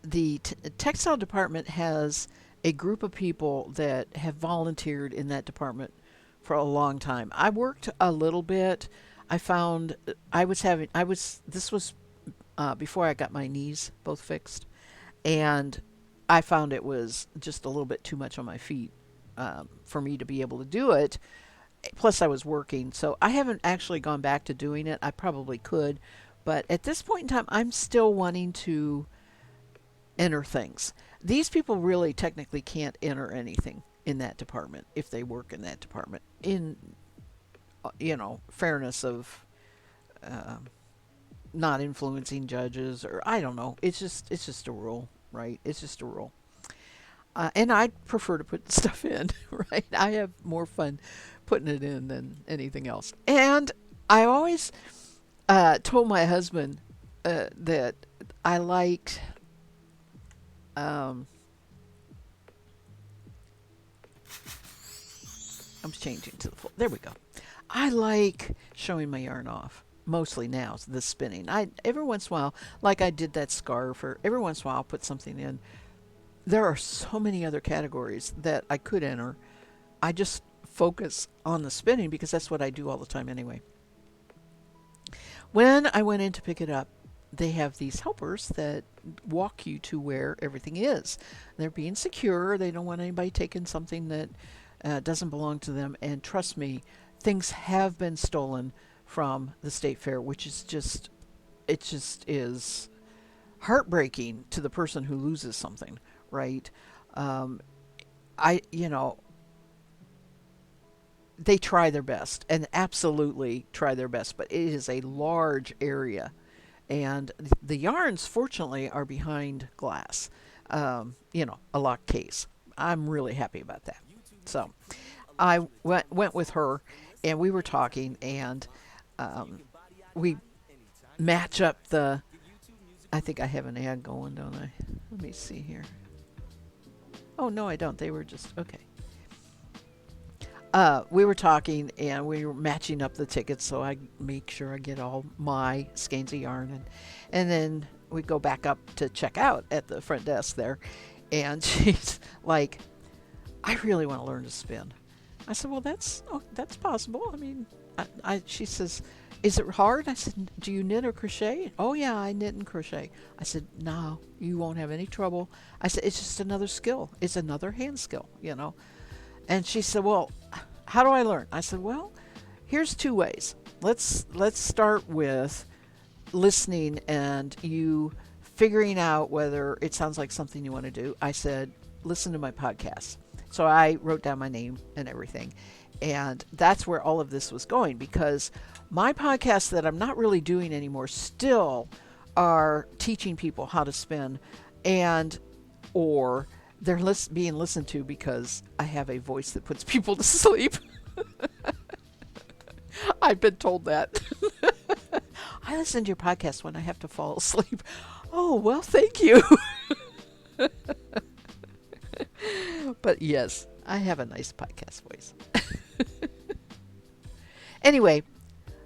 the textile department has a group of people that have volunteered in that department for a long time. I worked a little bit. I found this was before I got my knees both fixed, and I found it was just a little bit too much on my feet for me to be able to do it. Plus I was working, so I haven't actually gone back to doing it. I probably could, but at this point in time, I'm still wanting to enter things. These people really technically can't enter anything in that department if they work in that department. In fairness of not influencing judges, or I don't know. It's just a rule, right? It's just a rule. And I prefer to put stuff in, right? I have more fun putting it in than anything else. And I always told my husband that I liked. Um, I'm changing to the full. There we go. I like showing my yarn off. Mostly now, the spinning. I every once in a while, like I did that scarf, or every once in a while I'll put something in. There are so many other categories that I could enter. I just focus on the spinning because that's what I do all the time anyway. When I went in to pick it up, they have these helpers that walk you to where everything is. They're being secure. They don't want anybody taking something that doesn't belong to them. And trust me, things have been stolen from the state fair, which is just, it just is heartbreaking to the person who loses something, right? Um, you know, they try their best and absolutely try their best, but it is a large area. And the yarns, fortunately, are behind glass, a locked case. I'm really happy about that. So I went with her and we were talking and we match up the. I think I have an ad going, don't I? Let me see here. Oh, no, I don't. They were just. Okay. We were talking and we were matching up the tickets so I make sure I get all my skeins of yarn and then we go back up to check out at the front desk there and she's like, I really want to learn to spin. I said, well, that's possible. I mean, she says, is it hard? I said, do you knit or crochet? Oh yeah, I knit and crochet. I said, no, you won't have any trouble. I said, it's just another skill. It's another hand skill. And she said, well, how do I learn? I said, well, here's two ways. Let's start with listening and you figuring out whether it sounds like something you want to do. I said, listen to my podcast. So I wrote down my name and everything. And that's where all of this was going because my podcasts that I'm not really doing anymore still are teaching people how to spin and or they're being listened to because I have a voice that puts people to sleep. I've been told that. I listen to your podcast when I have to fall asleep. Oh, well, thank you. But yes, I have a nice podcast voice. Anyway,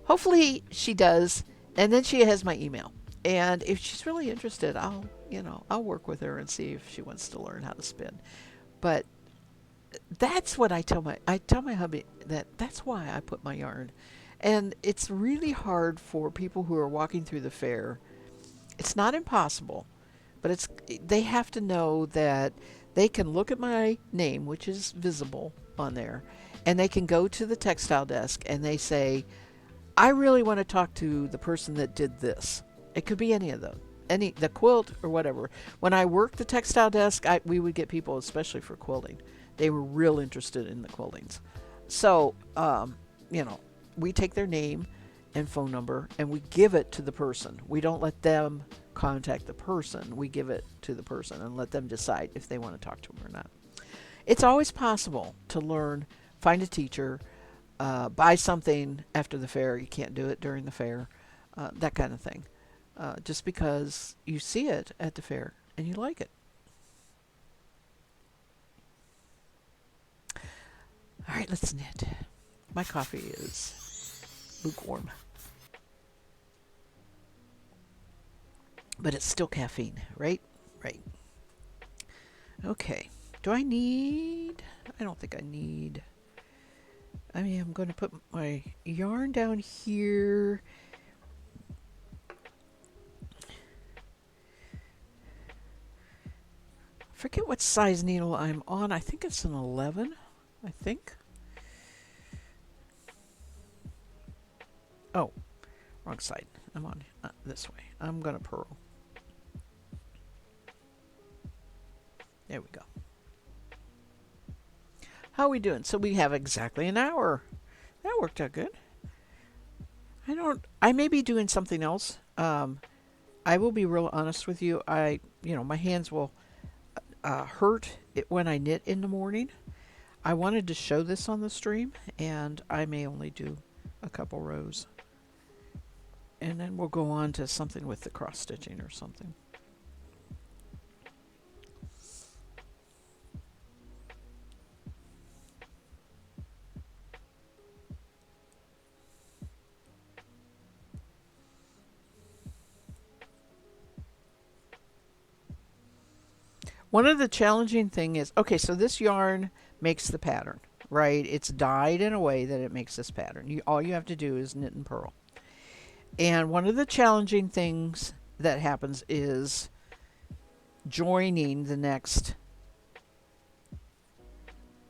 hopefully she does. And then she has my email. And if she's really interested, I'll work with her and see if she wants to learn how to spin. But that's what I tell my hubby that's why I put my yarn. And it's really hard for people who are walking through the fair. It's not impossible, but they have to know that they can look at my name, which is visible on there, and they can go to the textile desk and they say, I really want to talk to the person that did this. It could be any of them, the quilt or whatever. When I worked the textile desk, we would get people, especially for quilting. They were real interested in the quiltings. So, we take their name and phone number and we give it to the person. We don't let them contact the person. We give it to the person and let them decide if they want to talk to them or not. It's always possible to learn, find a teacher, buy something after the fair. You can't do it during the fair, that kind of thing. Just because you see it at the fair and you like it. All right, let's knit. My coffee is lukewarm. But it's still caffeine, right? Right. Okay. Do I need... I don't think I need... I mean, I'm going to put my yarn down here. Forget what size needle I'm on. I think it's an 11. I think. Oh, wrong side. I'm on this way. I'm going to purl. There we go. How are we doing? So we have exactly an hour. That worked out good. I may be doing something else. I will be real honest with you. My hands will hurt when I knit in the morning. I wanted to show this on the stream, and I may only do a couple rows. And then we'll go on to something with the cross stitching or something. One of the challenging thing is, okay, so this yarn makes the pattern, right? It's dyed in a way that it makes this pattern. All you have to do is knit and purl. And one of the challenging things that happens is joining the next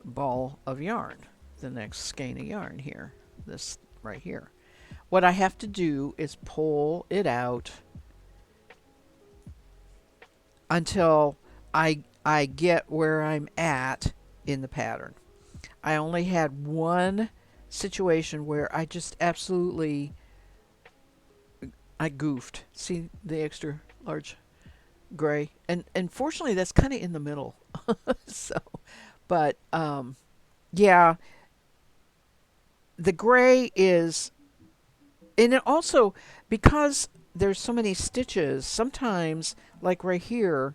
ball of yarn, the next skein of yarn here, this right here. What I have to do is pull it out until I get where I'm at in the pattern. I only had one situation where I just absolutely I goofed. See the extra large gray, and fortunately that's kind of in the middle. So, but yeah, the gray is, and it also, because there's so many stitches, sometimes like right here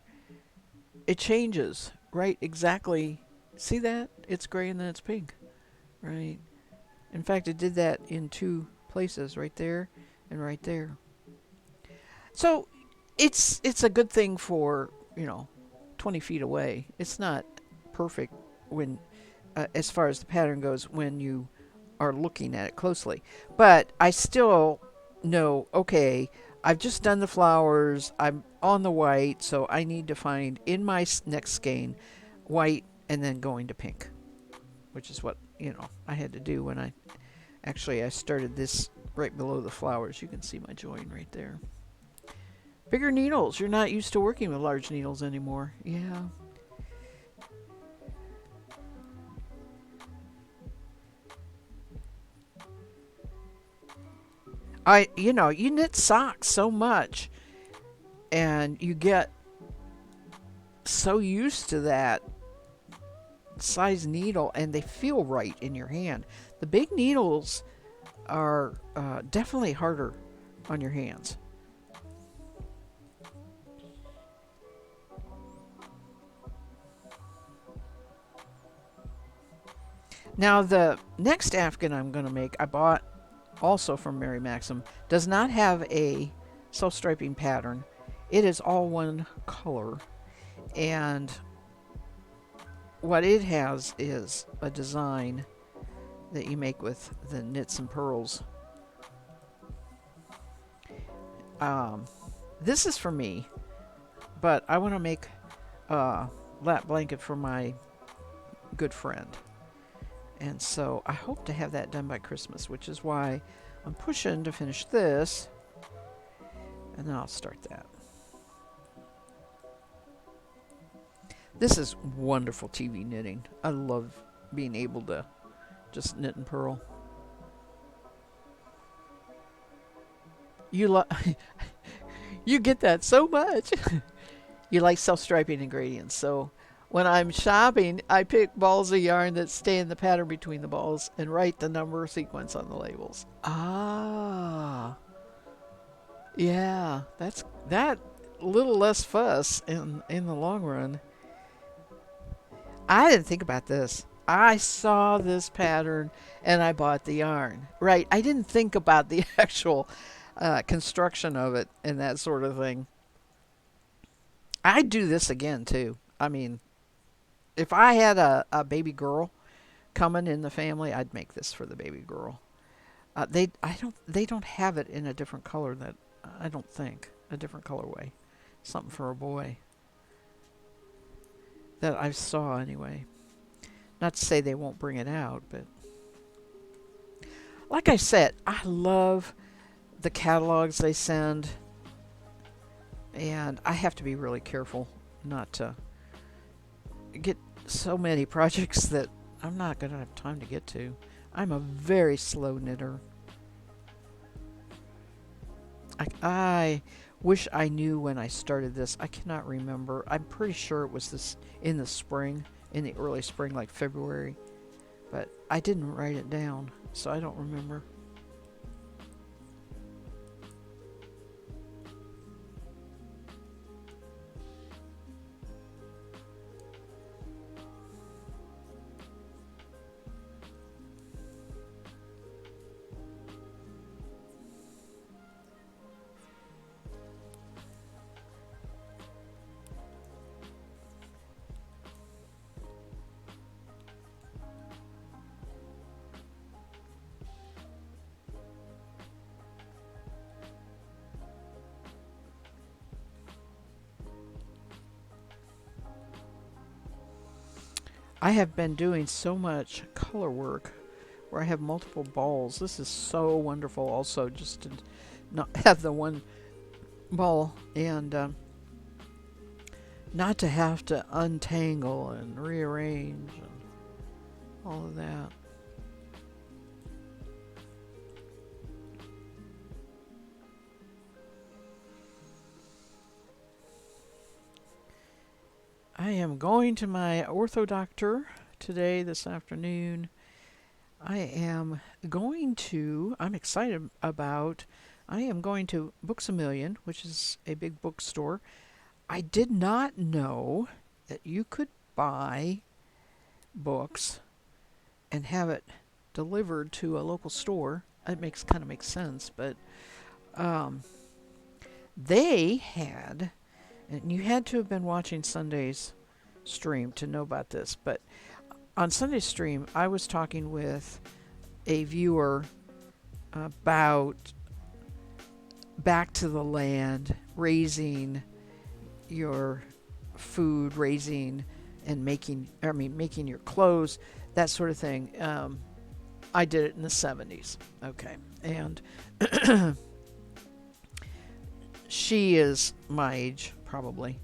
it changes, right? Exactly. See that? It's gray and then it's pink, right? In fact, it did that in two places, right there and right there. So it's a good thing for, 20 feet away. It's not perfect when, as far as the pattern goes, when you are looking at it closely. But I still know, okay, I've just done the flowers. I'm on the white, so I need to find in my next skein white and then going to pink, which is what, I had to do when I started this right below the flowers. You can see my join right there. Bigger needles. You're not used to working with large needles anymore. Yeah. You knit socks so much and you get so used to that size needle and they feel right in your hand. The big needles are definitely harder on your hands. Now the next afghan I'm going to make, I bought also from Mary Maxim, does not have a self-striping pattern. It is all one color, and what it has is a design that you make with the knits and pearls. This is for me, but I want to make a lap blanket for my good friend. And so I hope to have that done by Christmas, which is why I'm pushing to finish this, and then I'll start that. This is wonderful TV knitting. I love being able to just knit and purl. You get that so much. You like self-striping ingredients, so when I'm shopping, I pick balls of yarn that stay in the pattern between the balls and write the number sequence on the labels. Ah, yeah, that's that little less fuss in the long run. I didn't think about this. I saw this pattern and I bought the yarn. Right, I didn't think about the actual construction of it and that sort of thing. I'd do this again too. I mean, if I had a baby girl coming in the family, I'd make this for the baby girl. They don't have it in a different color that I don't think a different colorway, something for a boy that I saw anyway. Not to say they won't bring it out, but like I said, I love the catalogs they send, and I have to be really careful not to get so many projects that I'm not going to have time to get to. I'm a very slow knitter. I wish I knew when I started this. I cannot remember. I'm pretty sure it was this in the spring, in the early spring, like February. But I didn't write it down, so I don't remember. I have been doing so much color work where I have multiple balls. This is so wonderful also just to not have the one ball and not to have to untangle and rearrange and all of that. I am going to my ortho doctor today, this afternoon. I'm excited about, I am going to Books A Million, which is a big bookstore. I did not know that you could buy books and have it delivered to a local store. It makes sense, but um, they had, and you had to have been watching Sunday's stream to know about this, but on Sunday's stream, I was talking with a viewer about back to the land, raising your food, raising and making your clothes, that sort of thing. I did it in the 70s. Okay. And she is my age, probably.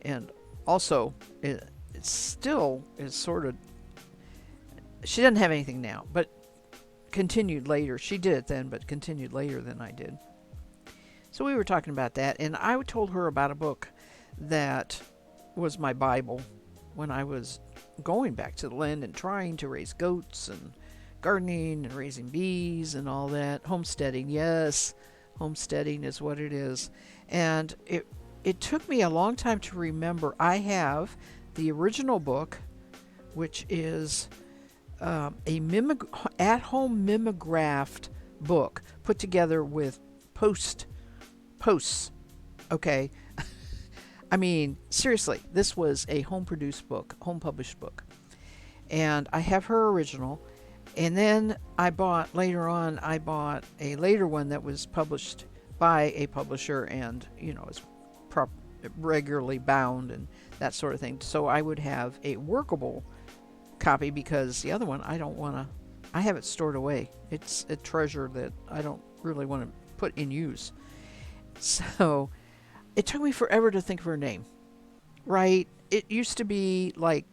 And also, it still is sort of, she doesn't have anything now, but continued later. She did it then, but continued later than I did. So we were talking about that, and I told her about a book that was my Bible when I was going back to the land and trying to raise goats and gardening and raising bees and all that. Homesteading, yes, homesteading is what it is. And it took me a long time to remember. I have the original book, which is a at-home mimeographed book put together with posts. Okay. I mean, seriously, this was a home-produced book, home-published book. And I have her original. And then later on, I bought a later one that was published by a publisher and, is regularly bound and that sort of thing. So I would have a workable copy because the other one, I have it stored away. It's a treasure that I don't really want to put in use. So it took me forever to think of her name, right? It used to be like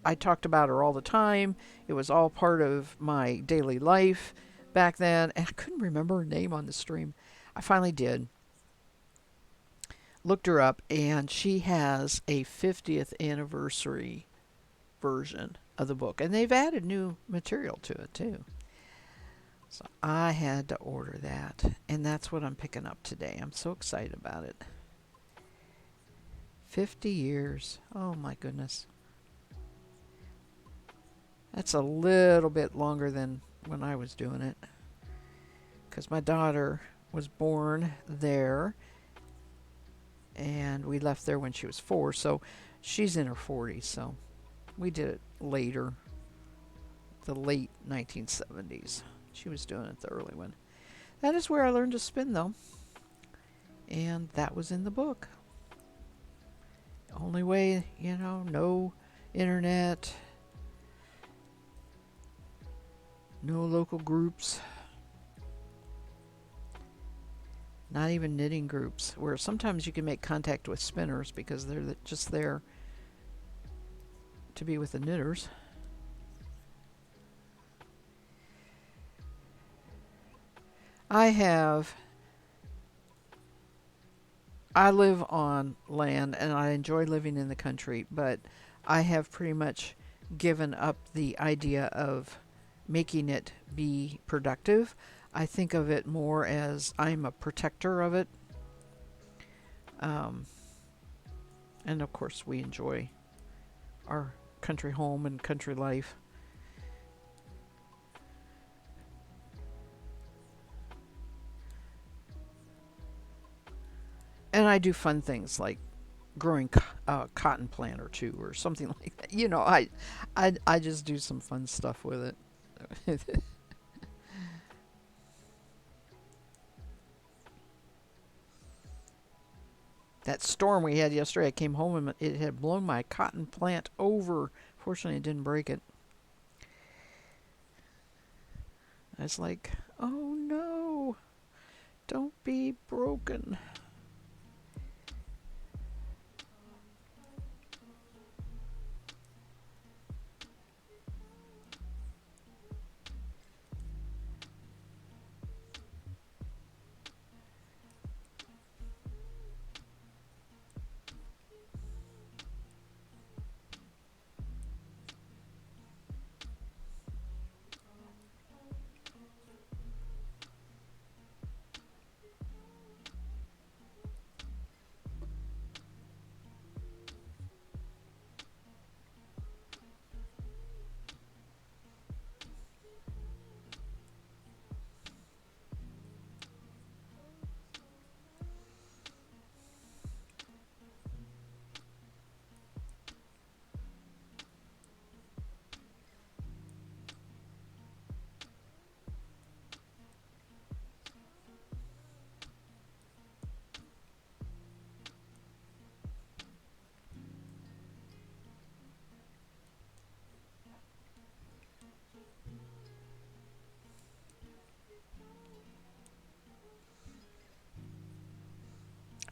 I talked about her all the time. It was all part of my daily life back then, and I couldn't remember her name on the stream. I finally did. Looked her up, and she has a 50th anniversary version of the book, and they've added new material to it too. So I had to order that, and that's what I'm picking up today. I'm so excited about it. 50 years. Oh my goodness. That's a little bit longer than when I was doing it, because my daughter was born there, and we left there when she was 4, so she's in her 40s, so we did it later, the late 1970s. She was doing it the early one. That is where I learned to spin, though. And that was in the book. Only way, no internet, no local groups, not even knitting groups, where sometimes you can make contact with spinners because they're just there to be with the knitters. I live on land and I enjoy living in the country, but I have pretty much given up the idea of making it be productive. I think of it more as I'm a protector of it. And of course, we enjoy our country home and country life. And I do fun things like growing a cotton plant or two or something like that. I just do some fun stuff with it. That storm we had yesterday, I came home and it had blown my cotton plant over Fortunately, it didn't break it. I was like, oh no, don't be broken.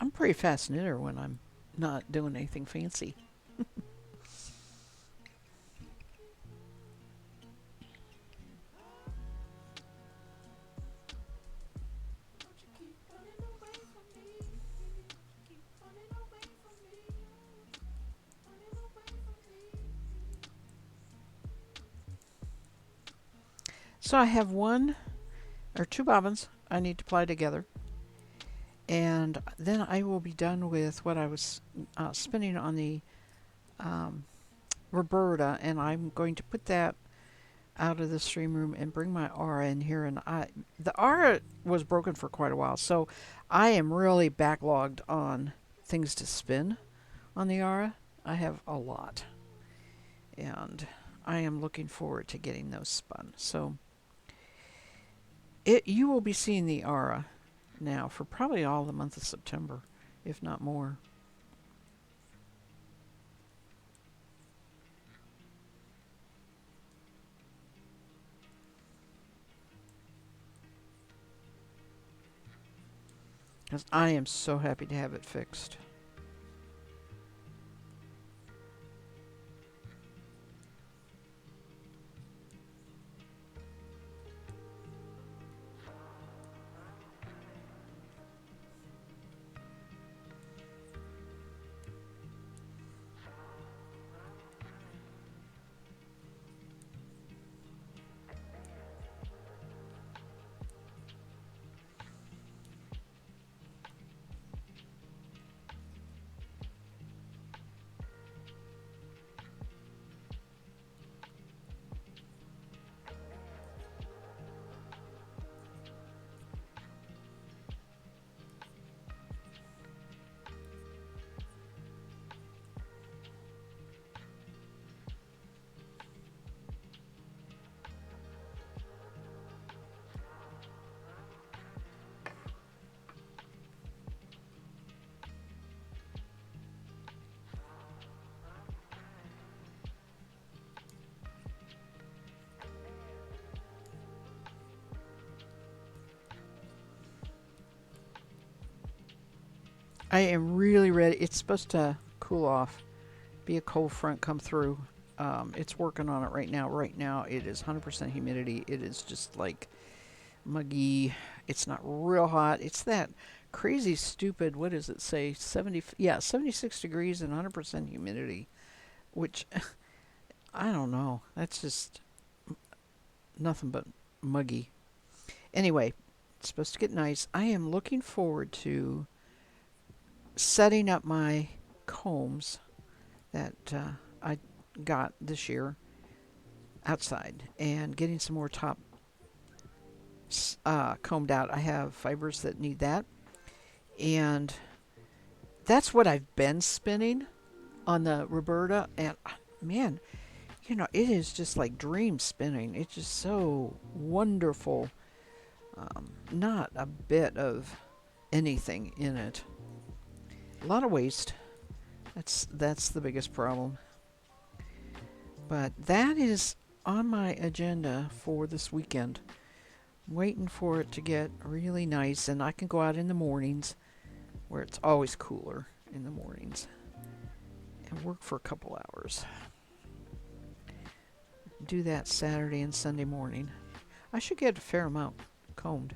I'm a pretty fast knitter when I'm not doing anything fancy. So I have one or two bobbins I need to ply together. And then I will be done with what I was spinning on the um, Roberta, and I'm going to put that out of the stream room and bring my aura in here. And the aura was broken for quite a while, so I am really backlogged on things to spin on the aura. I have a lot, and I am looking forward to getting those spun. So you will be seeing the aura now for probably all the month of September, if not more. Because I am so happy to have it fixed. I am really ready. It's supposed to cool off, be a cold front come through. It's working on it right now. Right now, it is 100% humidity. It is just like muggy. It's not real hot. It's that crazy, stupid, what does it say? 70, yeah, 76 degrees and 100% humidity, which I don't know. That's just nothing but muggy. Anyway, it's supposed to get nice. I am looking forward to setting up my combs that I got this year outside and getting some more top combed out. I have fibers that need that. And that's what I've been spinning on the Roberta. And man, it is just like dream spinning. It's just so wonderful. Not a bit of anything in it. A lot of waste. That's the biggest problem. But that is on my agenda for this weekend. Waiting for it to get really nice, and I can go out in the mornings where it's always cooler in the mornings and work for a couple hours. Do that Saturday and Sunday morning. I should get a fair amount combed.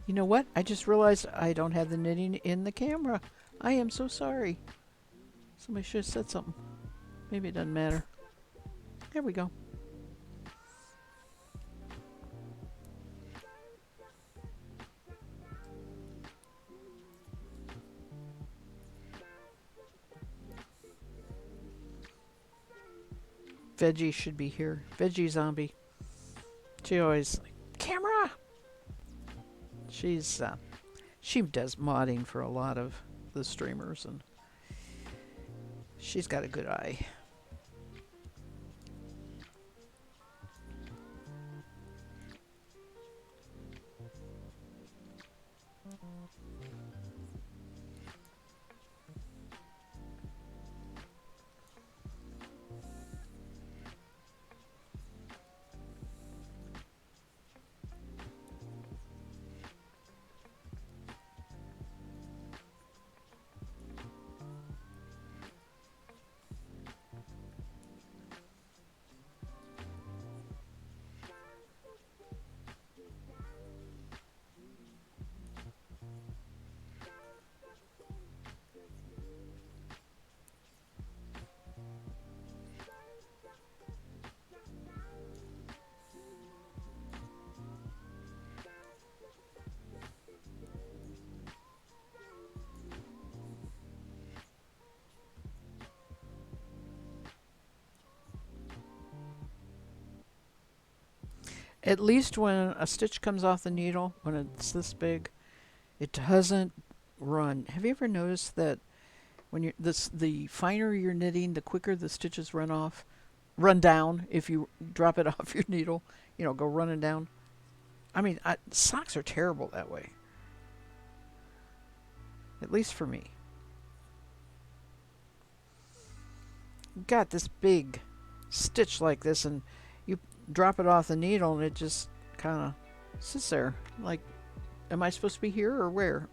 You know what? I just realized I don't have the knitting in the camera. I am so sorry. Somebody should have said something. Maybe it doesn't matter. There we go. Veggie should be here. Veggie zombie. She always like, camera. She does modding for a lot of the streamers, and she's got a good eye. At least when a stitch comes off the needle, when it's this big, it doesn't run. Have you ever noticed that when the finer you're knitting, the quicker the stitches run down if you drop it off your needle, go running down? I mean, socks are terrible that way. At least for me. You've got this big stitch like this, and you drop it off the needle, and it just kind of sits there. Like, am I supposed to be here or where?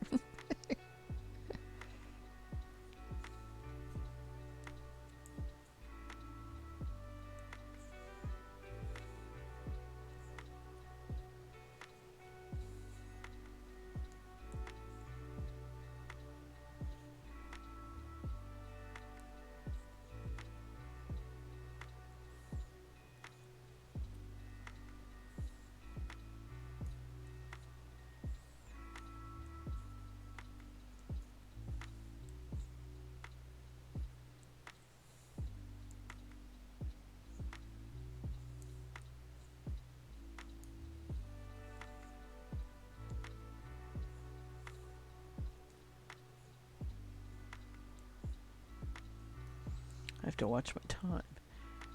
I have to watch my time.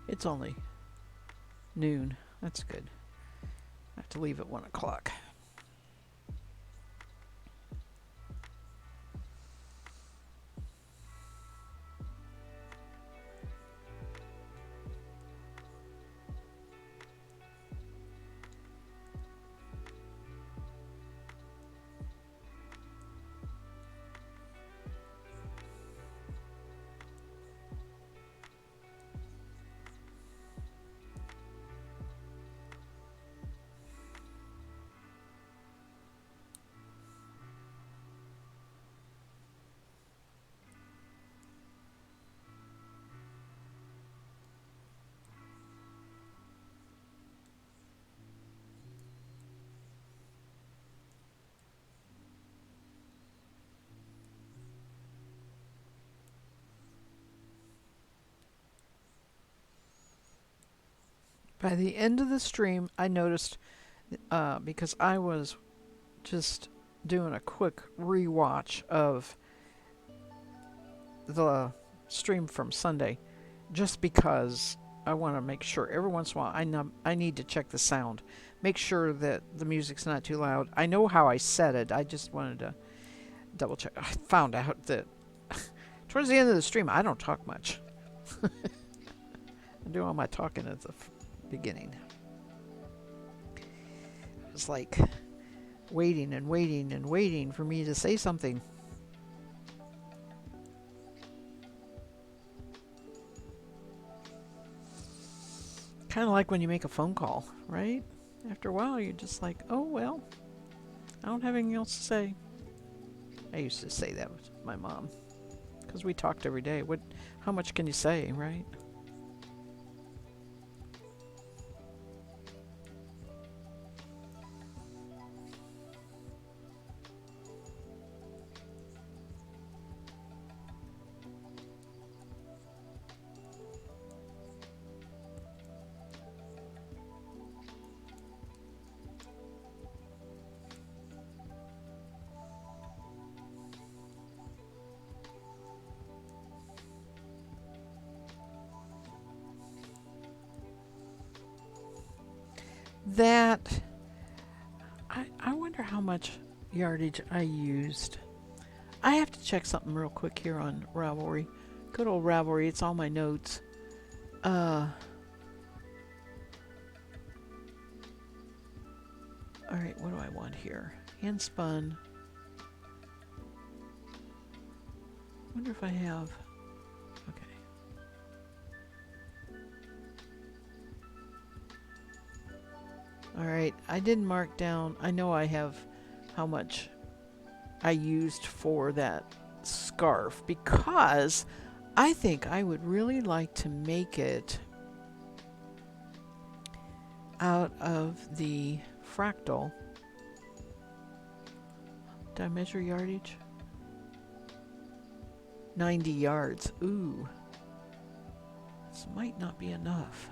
It's only noon. That's good. I have to leave at 1 o'clock. By the end of the stream, I noticed, because I was just doing a quick rewatch of the stream from Sunday, just because I want to make sure every once in a while I need to check the sound, make sure that the music's not too loud. I know how I set it. I just wanted to double check. I found out that towards the end of the stream, I don't talk much. I do all my talking at the beginning. It was like waiting and waiting and waiting for me to say something. Kind of like when you make a phone call, right? After a while, you're just like, oh, well, I don't have anything else to say. I used to say that with my mom because we talked every day. How much can you say, right? That, I wonder how much yardage I used. I have to check something real quick here on Ravelry. Good old Ravelry, it's all my notes. Alright, what do I want here? Hand spun. Wonder if I have... Okay. Alright, I didn't mark down. I know I have how much I used for that scarf because I think I would really like to make it out of the Fractal. Did I measure yardage? 90 yards. Ooh. This might not be enough.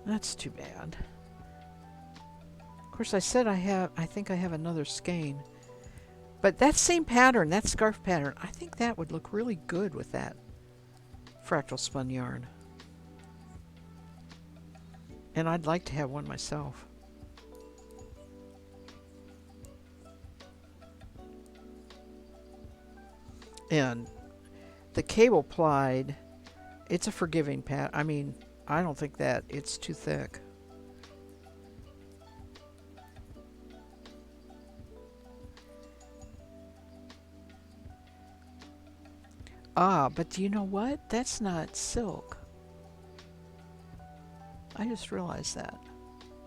That's too bad. Of course, I said I think I have another skein. But that same pattern, that scarf pattern, I think that would look really good with that fractal spun yarn. And I'd like to have one myself. And the cable plied, it's a forgiving pattern. I mean, I don't think that it's too thick. Ah, but do you know what? That's not silk. I just realized that.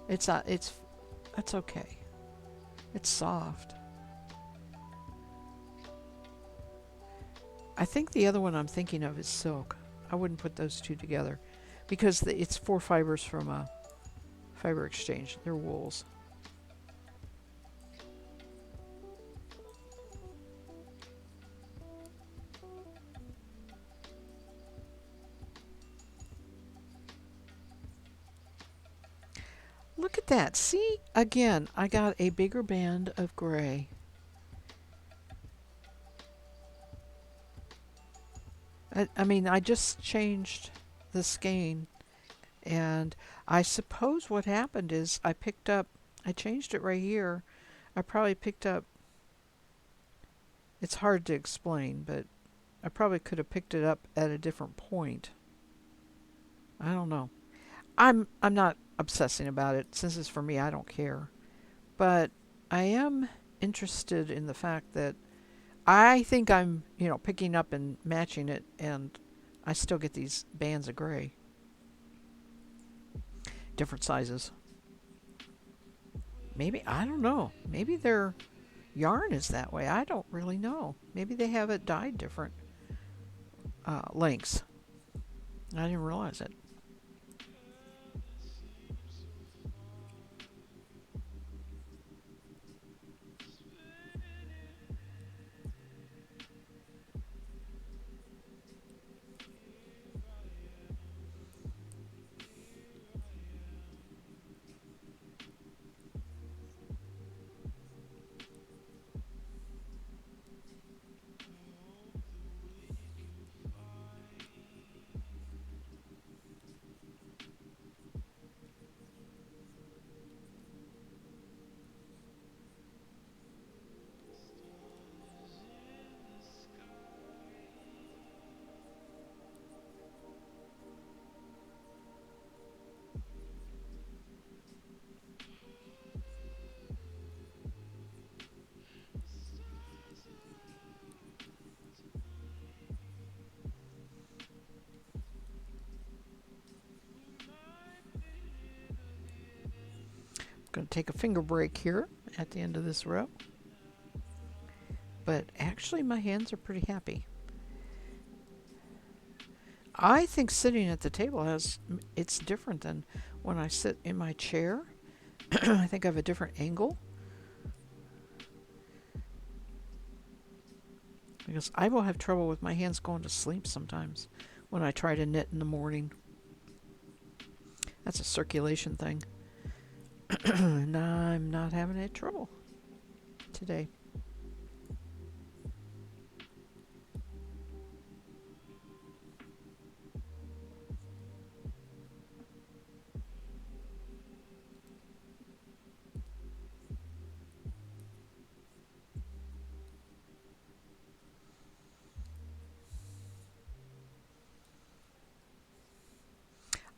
It's not, that's okay. It's soft. I think the other one I'm thinking of is silk. I wouldn't put those two together because it's 4 fibers from a fiber exchange. They're wools. Look at that. See, again, I got a bigger band of gray. I mean, I just changed the skein, and I suppose what happened is I changed it right here. I probably picked up, it's hard to explain, but I probably could have picked it up at a different point. I don't know. I'm not obsessing about it. Since it's for me, I don't care. But I am interested in the fact that I think I'm, picking up and matching it, and I still get these bands of gray. Different sizes. Maybe, I don't know. Maybe their yarn is that way. I don't really know. Maybe they have it dyed different lengths. I didn't realize it. Going to take a finger break here at the end of this row. But actually my hands are pretty happy. I think sitting at the table it's different than when I sit in my chair. I think I have a different angle. Because I will have trouble with my hands going to sleep sometimes when I try to knit in the morning. That's a circulation thing. And I'm not having any trouble today.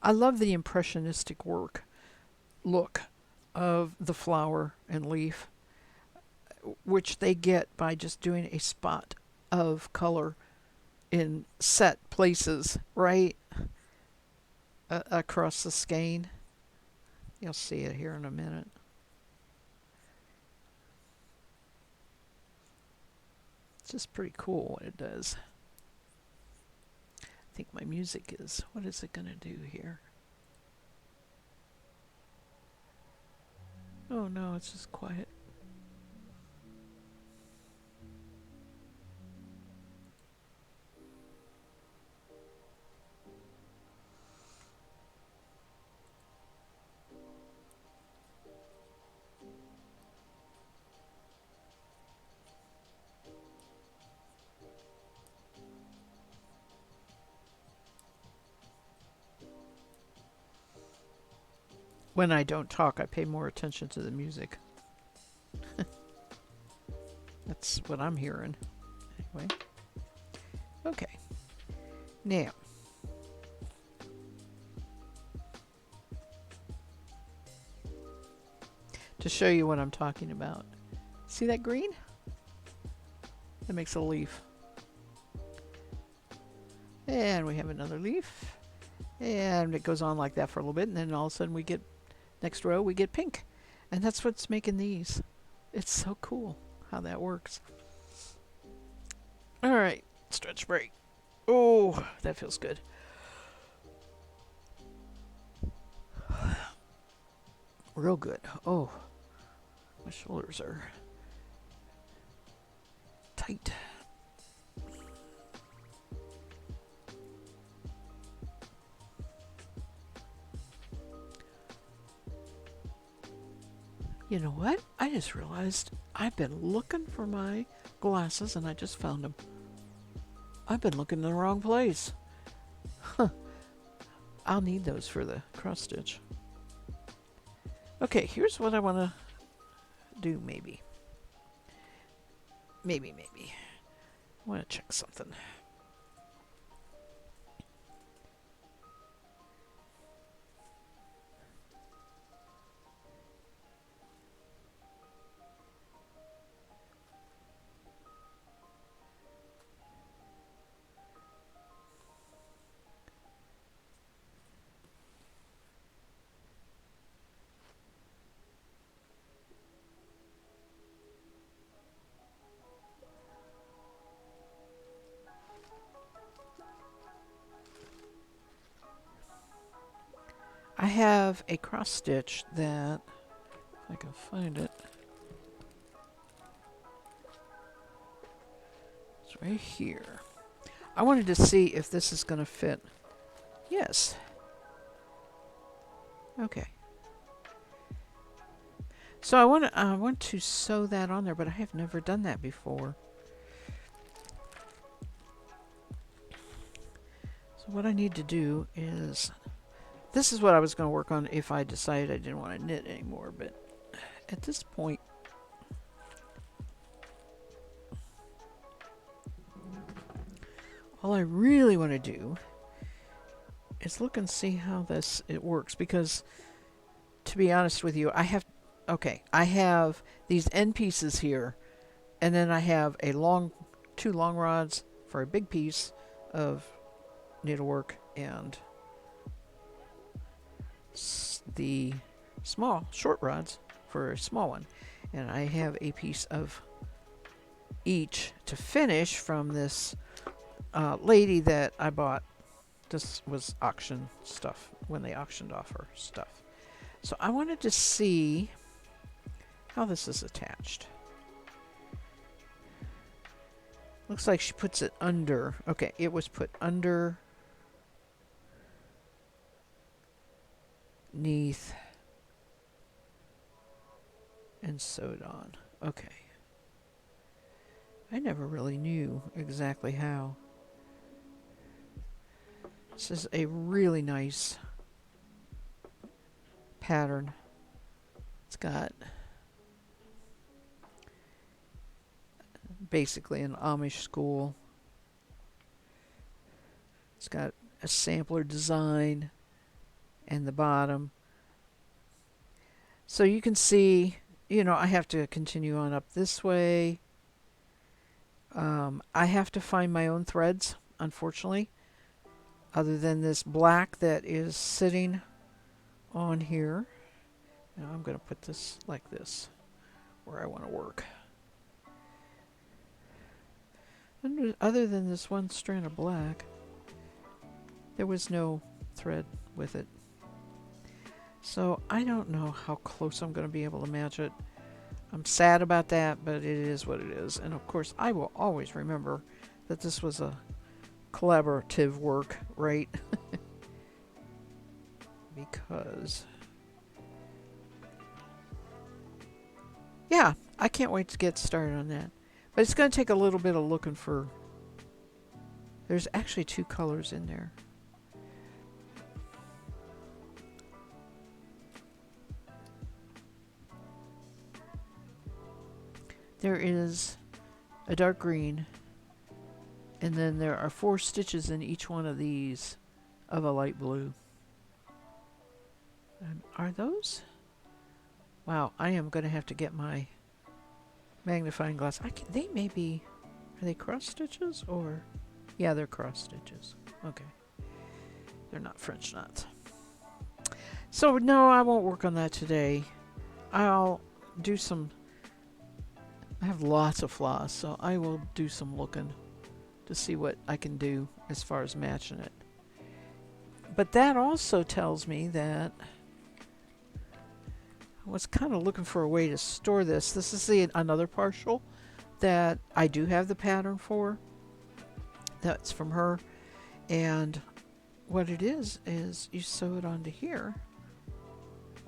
I love the impressionistic look of the flower and leaf, which they get by just doing a spot of color in set places, right? Across the skein. You'll see it here in a minute. It's just pretty cool what it does. I think my music is, what is it going to do here? Oh no, it's just quiet. When I don't talk, I pay more attention to the music. That's what I'm hearing. Anyway. Okay. Now. To show you what I'm talking about. See that green? That makes a leaf. And we have another leaf. And it goes on like that for a little bit. And then all of a sudden we get, next row, we get pink. And that's what's making these. It's so cool how that works. All right, stretch break. Oh, that feels good. Real good. Oh, my shoulders are tight. You know what? I just realized I've been looking for my glasses and I just found them. I've been looking in the wrong place. Huh. I'll need those for the cross stitch. Okay, here's what I want to do maybe. Maybe. I want to check something. I have a cross stitch that, if I can find it, it's right here. I wanted to see if this is going to fit. Yes. Okay. So I want to sew that on there, but I have never done that before. So what I need to do is, this is what I was going to work on if I decided I didn't want to knit anymore, but at this point, all I really want to do is look and see how it works, because to be honest with you, I have these end pieces here, and then I have two long rods for a big piece of needlework and the small short rods for a small one. And I have a piece of each to finish from this lady that I bought. This was auction stuff when they auctioned off her stuff. So I wanted to see how this is attached. Looks like she puts it under. Okay, it was put underneath and sewed on. Okay. I never really knew exactly how. This is a really nice pattern. It's got basically an Amish school. It's got a sampler design and the bottom. So you can see, you know, I have to continue on up this way. I have to find my own threads, unfortunately, other than this black that is sitting on here. Now I'm going to put this like this where I want to work. And other than this one strand of black, there was no thread with it. So I don't know how close I'm going to be able to match it. I'm sad about that, but it is what it is. And of course, I will always remember that this was a collaborative work, right? Because, yeah, I can't wait to get started on that. But it's going to take a little bit of looking for. There's actually 2 colors in there. There is a dark green, and then there are 4 stitches in each one of these of a light blue. Are those? Wow, I am going to have to get my magnifying glass. They may be, are they cross stitches or? Yeah, they're cross stitches. Okay. They're not French knots. So no, I won't work on that today. I'll do some, I have lots of floss, so I will do some looking to see what I can do as far as matching it. But that also tells me that I was kind of looking for a way to store this. This is another partial that I do have the pattern for. That's from her. And what it is you sew it onto here.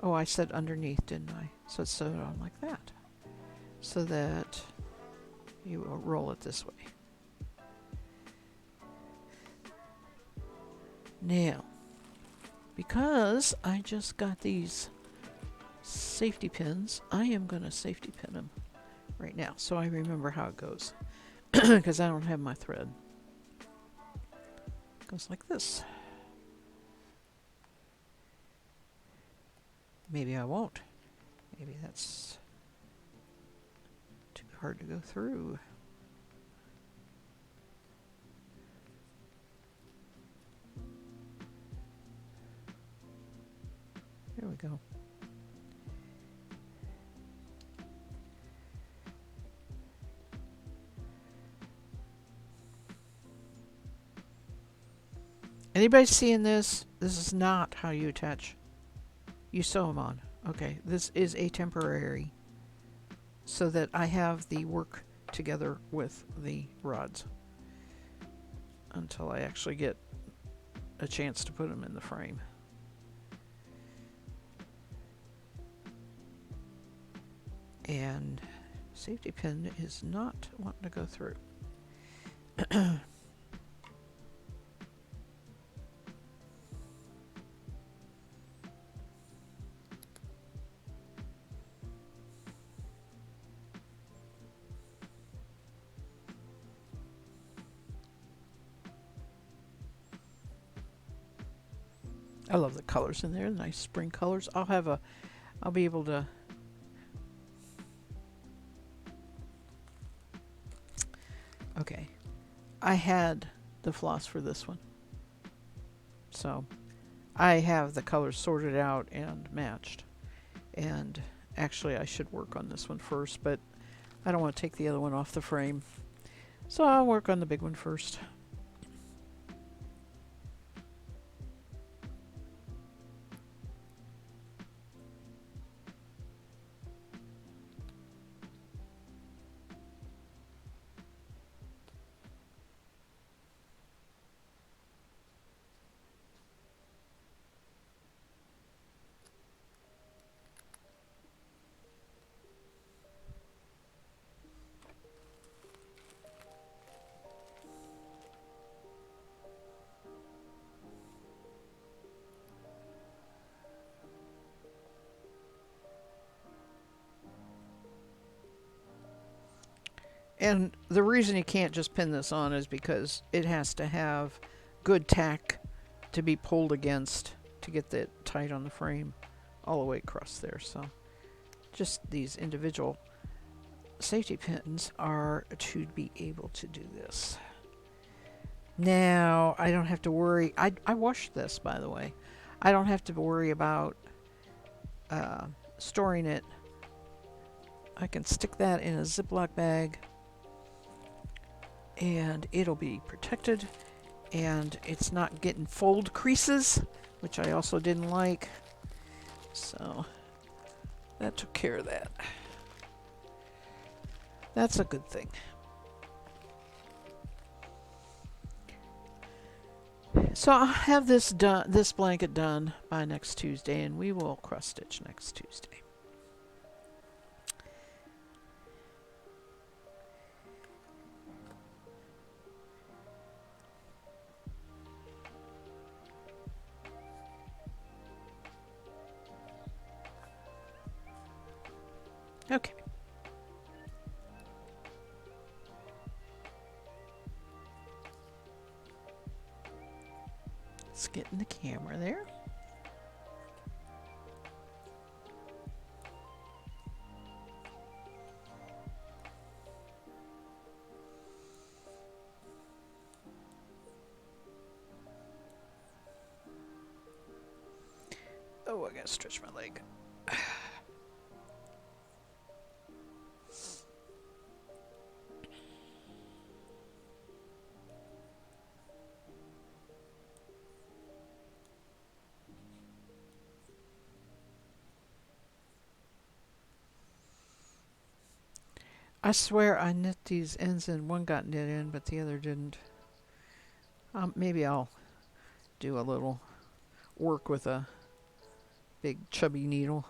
Oh, I said underneath, didn't I? So it's sewed on like that. So that you will roll it this way. Now, because I just got these safety pins, I am going to safety pin them right now so I remember how it goes. Because I don't have my thread. It goes like this. Maybe I won't. Maybe that's too hard to go through. There we go. Anybody seeing this? This is not how you attach. You sew them on. Okay, this is a temporary so that I have the work together with the rods until I actually get a chance to put them in the frame. And safety pin is not wanting to go through. I love the colors in there, nice spring colors. I'll be able to okay. I had the floss for this one. So I have the colors sorted out and matched. And Actually, I should work on this one first, but I don't want to take the other one off the frame. So I'll work on the big one first. And the reason you can't just pin this on is because it has to have good tack to be pulled against to get that tight on the frame all the way across there. So just these individual safety pins are to be able to do this. Now I don't have to worry. I washed this, by the way. I don't have to worry about storing it. I can stick that in a Ziploc bag and it'll be protected, and it's not getting fold creases, which I also didn't like. So that took care of that. That's a good thing. So I'll have this done, this blanket done by next Tuesday, and we will cross stitch next Tuesday. Okay. Let's get in the camera there. Oh, I gotta stretch my leg. I swear I knit these ends in. One got knit in, but the other didn't. Maybe I'll do a little work with a big chubby needle.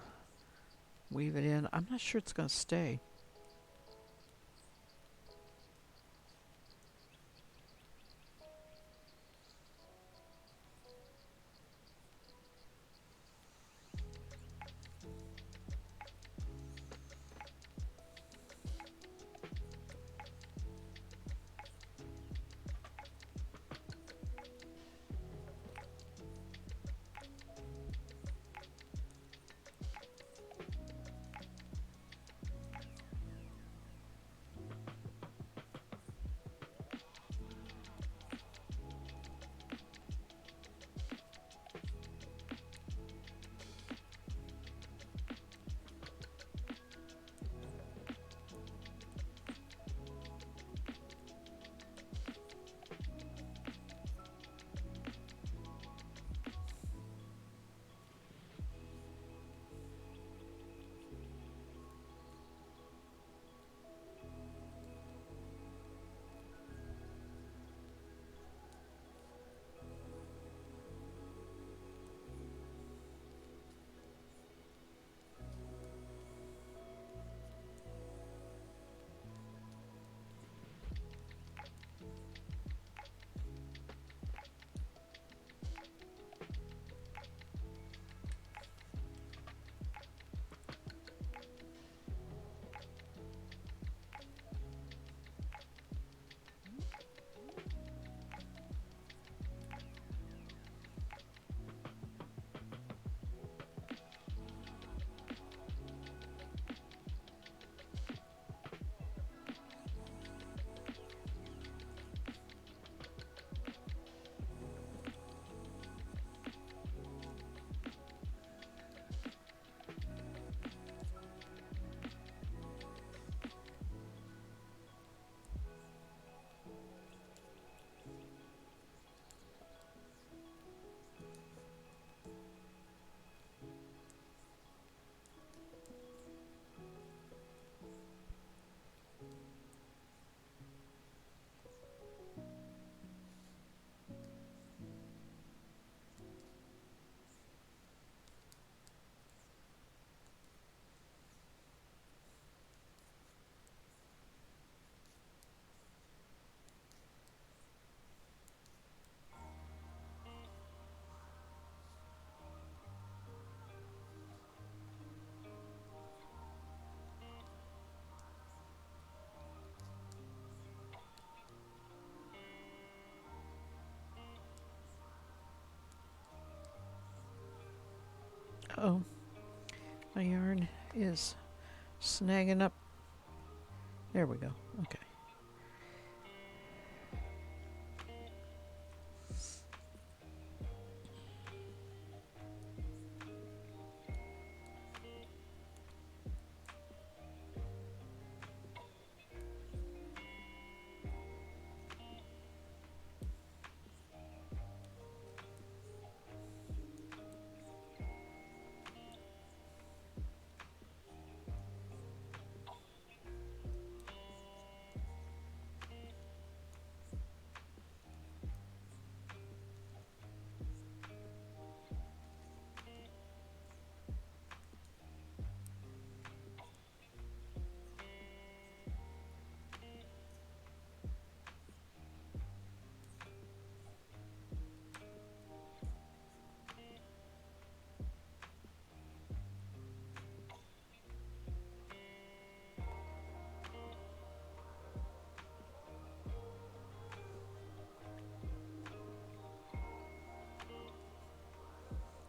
Weave it in. I'm not sure it's going to stay. Uh-oh. My yarn is snagging up. There we go. Okay.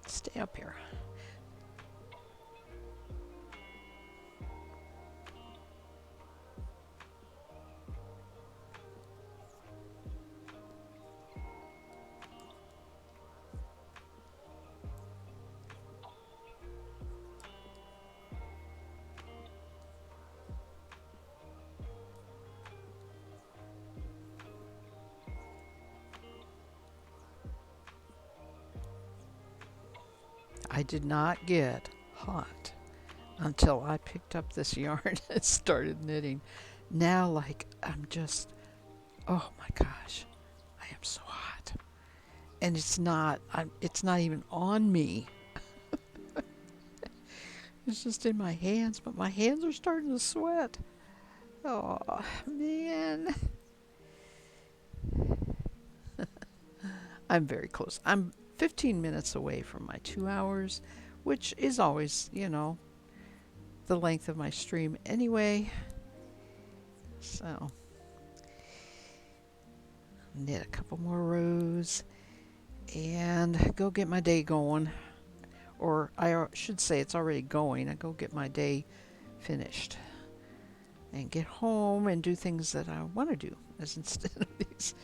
Stay up here. I did not get hot until I picked up this yarn and started knitting. Now, like, I'm just, oh my gosh, I am so hot. And it's not even on me. It's just in my hands, but my hands are starting to sweat. Oh, man. I'm very close. I'm 15 minutes away from my 2 hours, which is always, the length of my stream anyway. So, knit a couple more rows and go get my day going. Or I should say it's already going. I go get my day finished and get home and do things that I want to do as instead of these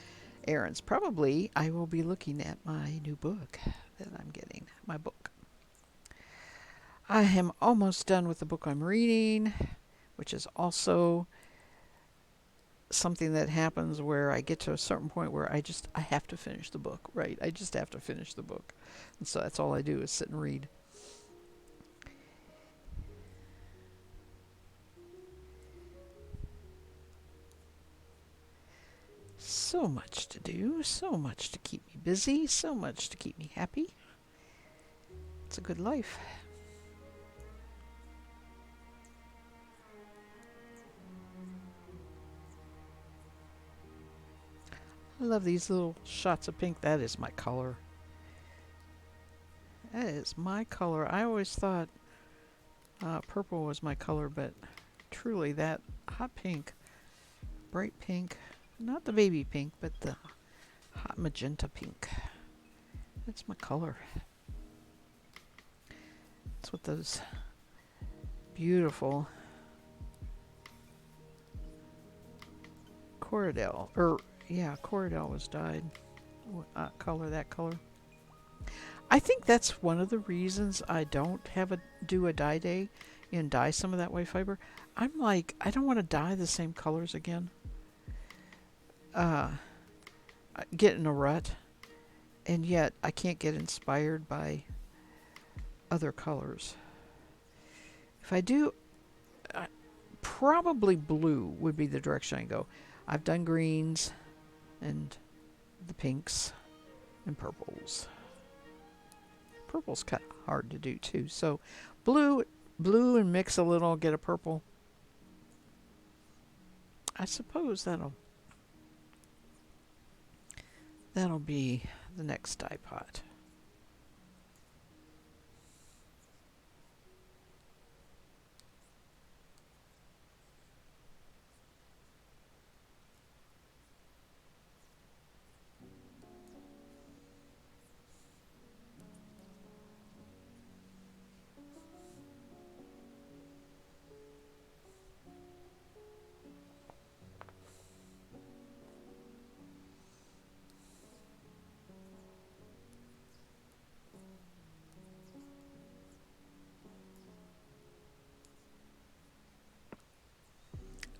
errands. Probably I will be looking at my new book that I'm getting, my book. I am almost done with the book I'm reading, which is also something that happens where I get to a certain point where I have to finish the book, right? I just have to finish the book. And so that's all I do is sit and read. So much to do, so much to keep me busy, so much to keep me happy. It's a good life. I love these little shots of pink. That is my color. That is my color. I always thought purple was my color, but truly that hot pink, bright pink, not the baby pink, but the hot magenta pink. That's my color. That's what those beautiful Corridel, Corridel was dyed. Color, that color. I think that's one of the reasons I don't do a dye day and dye some of that white fiber. I'm like, I don't want to dye the same colors again. Get in a rut, and yet I can't get inspired by other colors. If I do, probably blue would be the direction I go. I've done greens and the pinks and purples. Purple's kind of hard to do too. So blue and mix a little, get a purple. I suppose that'll be the next dye pot.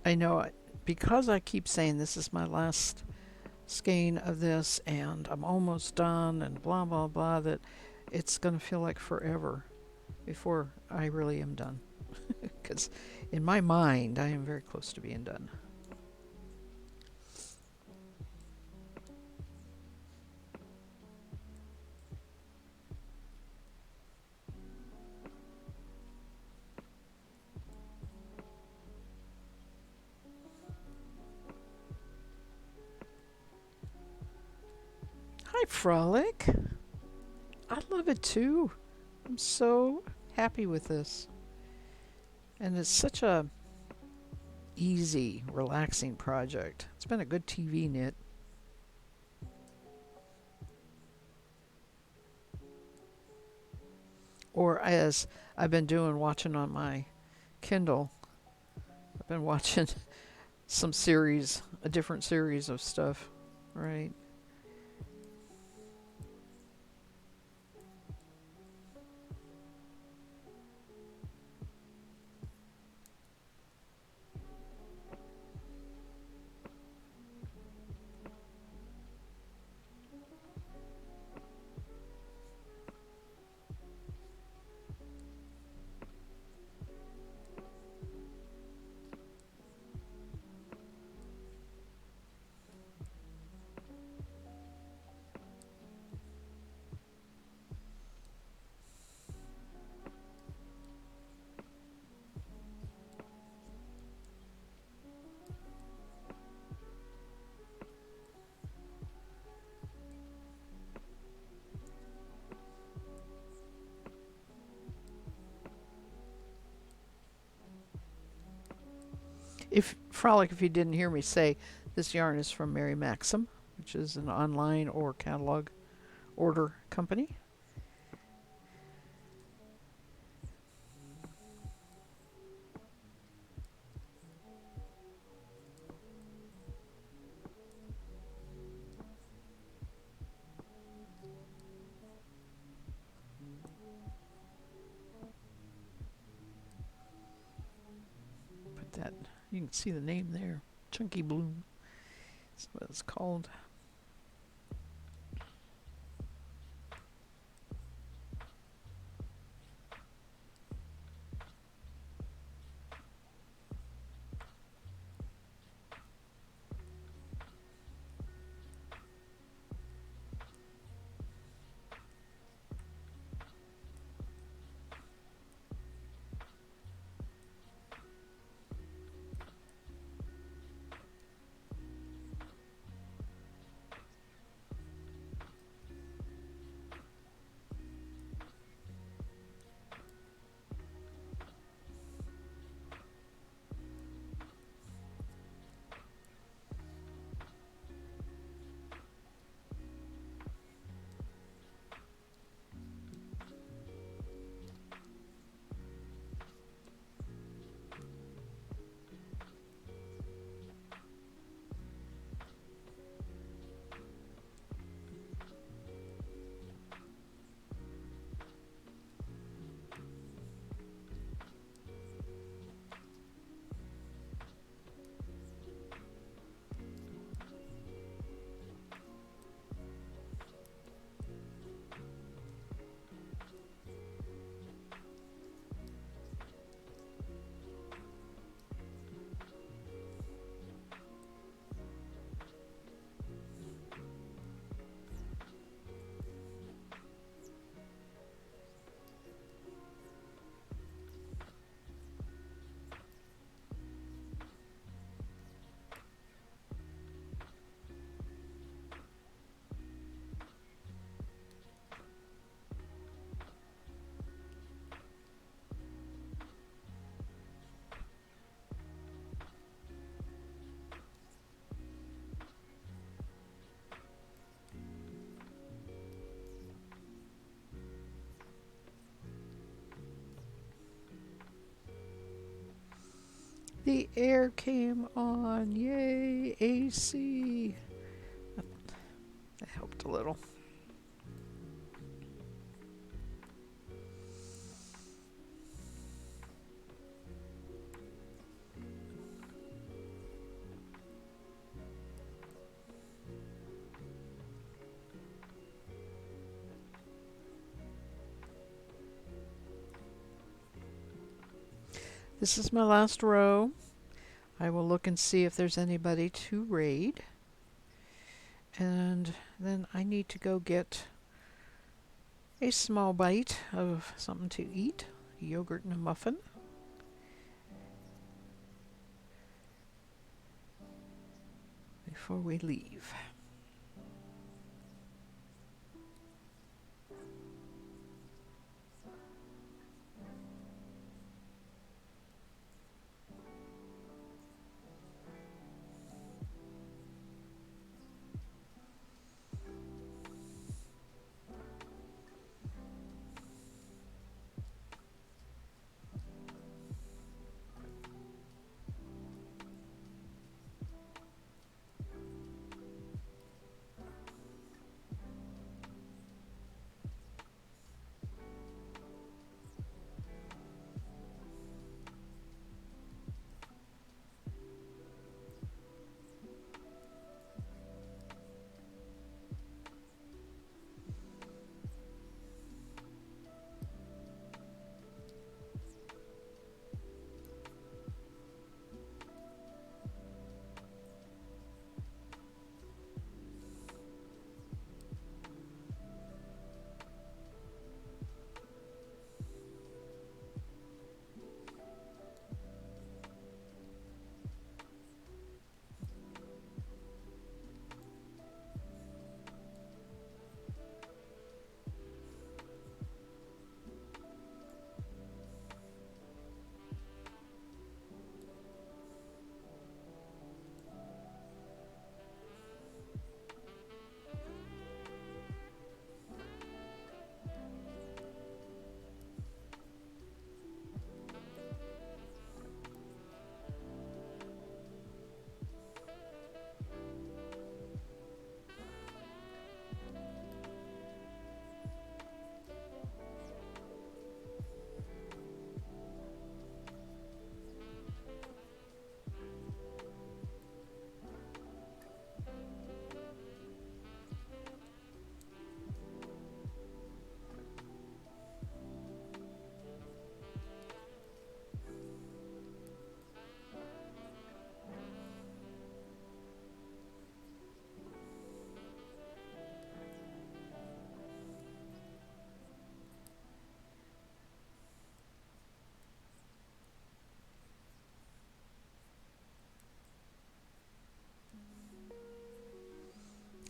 I know because I keep saying this is my last skein of this and I'm almost done and blah blah blah, that it's going to feel like forever before I really am done. Because in my mind, I am very close to being done. Hi, Frolic. I love it too. I'm so happy with this. And it's such a easy, relaxing project. It's been a good TV knit. Or as I've been doing, watching on my Kindle, I've been watching some series, a different series of stuff, right? If Frolic, if you didn't hear me say, this yarn is from Mary Maxim, which is an online or catalog order company. Put that, you can see the name there, Chunky Bloom. That's what it's called. The air came on. Yay, AC. That helped a little. This is my last row. I will look and see if there's anybody to raid. And then I need to go get a small bite of something to eat, yogurt and a muffin. Before we leave.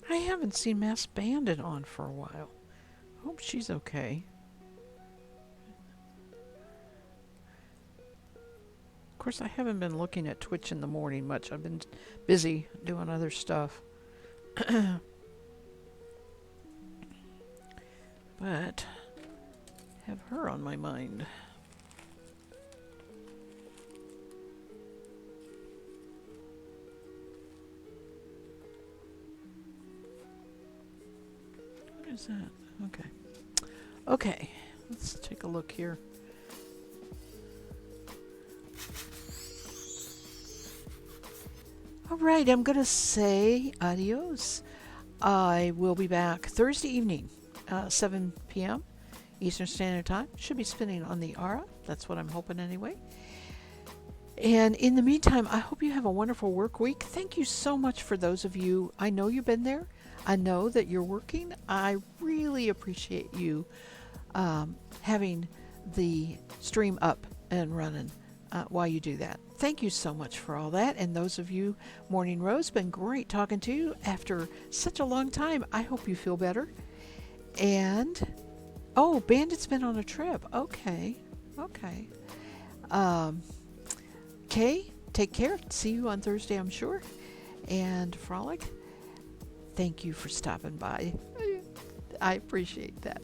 I haven't seen Mass Bandit on for a while. Hope she's okay. Of course, I haven't been looking at Twitch in the morning much. I've been busy doing other stuff. But have her on my mind. What is that? Okay. Okay, let's take a look here. All right, I'm going to say adios. I will be back Thursday evening, 7 p.m. Eastern Standard Time. Should be spinning on the Aura. That's what I'm hoping anyway. And in the meantime, I hope you have a wonderful work week. Thank you so much for those of you. I know you've been there. I know that you're working. I really appreciate you having the stream up and running while you do that. Thank you so much for all that. And those of you, Morning Rose, been great talking to you after such a long time. I hope you feel better. And, oh, Bandit's been on a trip. Okay. Kay, take care. See you on Thursday, I'm sure. And Frolic, thank you for stopping by. I appreciate that.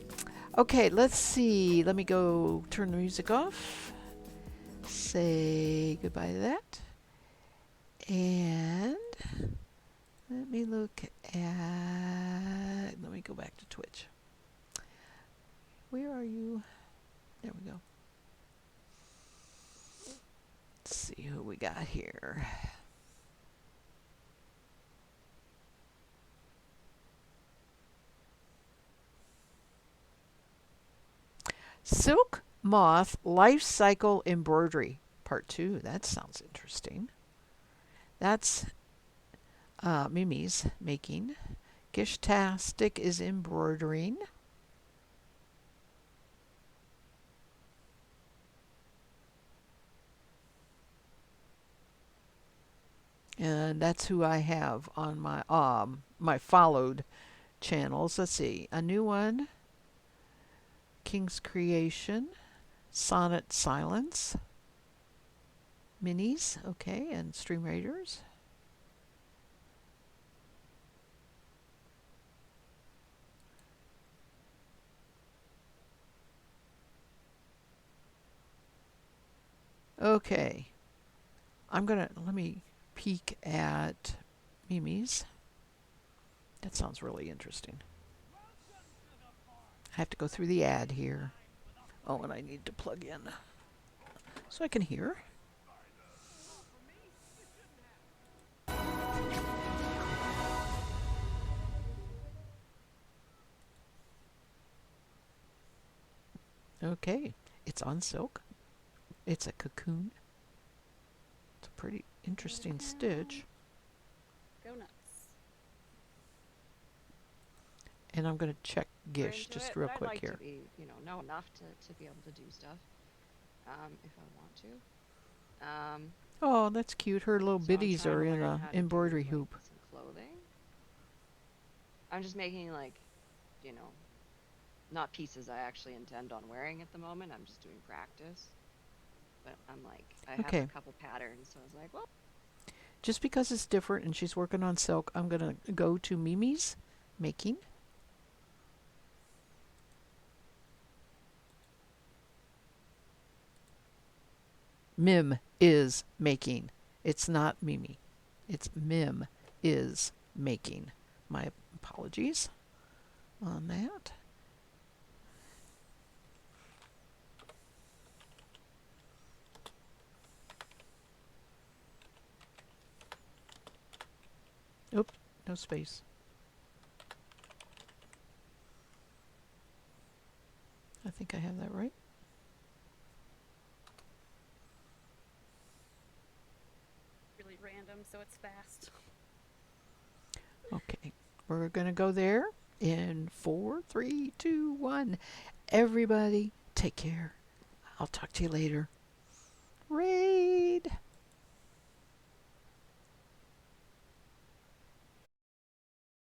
Okay, let's see. Let me go turn the music off. Say goodbye to that. And let me look at, let me go back to Twitch. Where are you? There we go. Let's see who we got here. Silk Moth Life Cycle Embroidery. Part 2. That sounds interesting. That's Mimi's making. Gishtastic is embroidering. And that's who I have on my followed channels. Let's see. A new one. King's Creation. Sonnet Silence. Minis. Okay. And Stream Raiders. Okay. Let me peek at Mimi's. That sounds really interesting. I have to go through the ad here. Oh, and I need to plug in so I can hear. Okay, it's on silk. It's a cocoon. It's a pretty interesting stitch. Go nuts. And I'm going to check Gish just real quick I'd like here. to be, know enough to be able to do stuff, if I want to. Oh, that's cute. Her little So biddies are in a a embroidery hoop. some clothing. I'm just making not pieces I actually intend on wearing at the moment. I'm just doing practice. But I'm like, I have a couple patterns, so I was like, well. Just because it's different and she's working on silk, I'm going to go to Mimi's making. Mim is making. It's not Mimi. It's Mim is making. My apologies on that. Oop, no space. I think I have that right. Really random, so it's fast. Okay, we're going to go there in 4, 3, 2, 1. Everybody, take care. I'll talk to you later. Raid!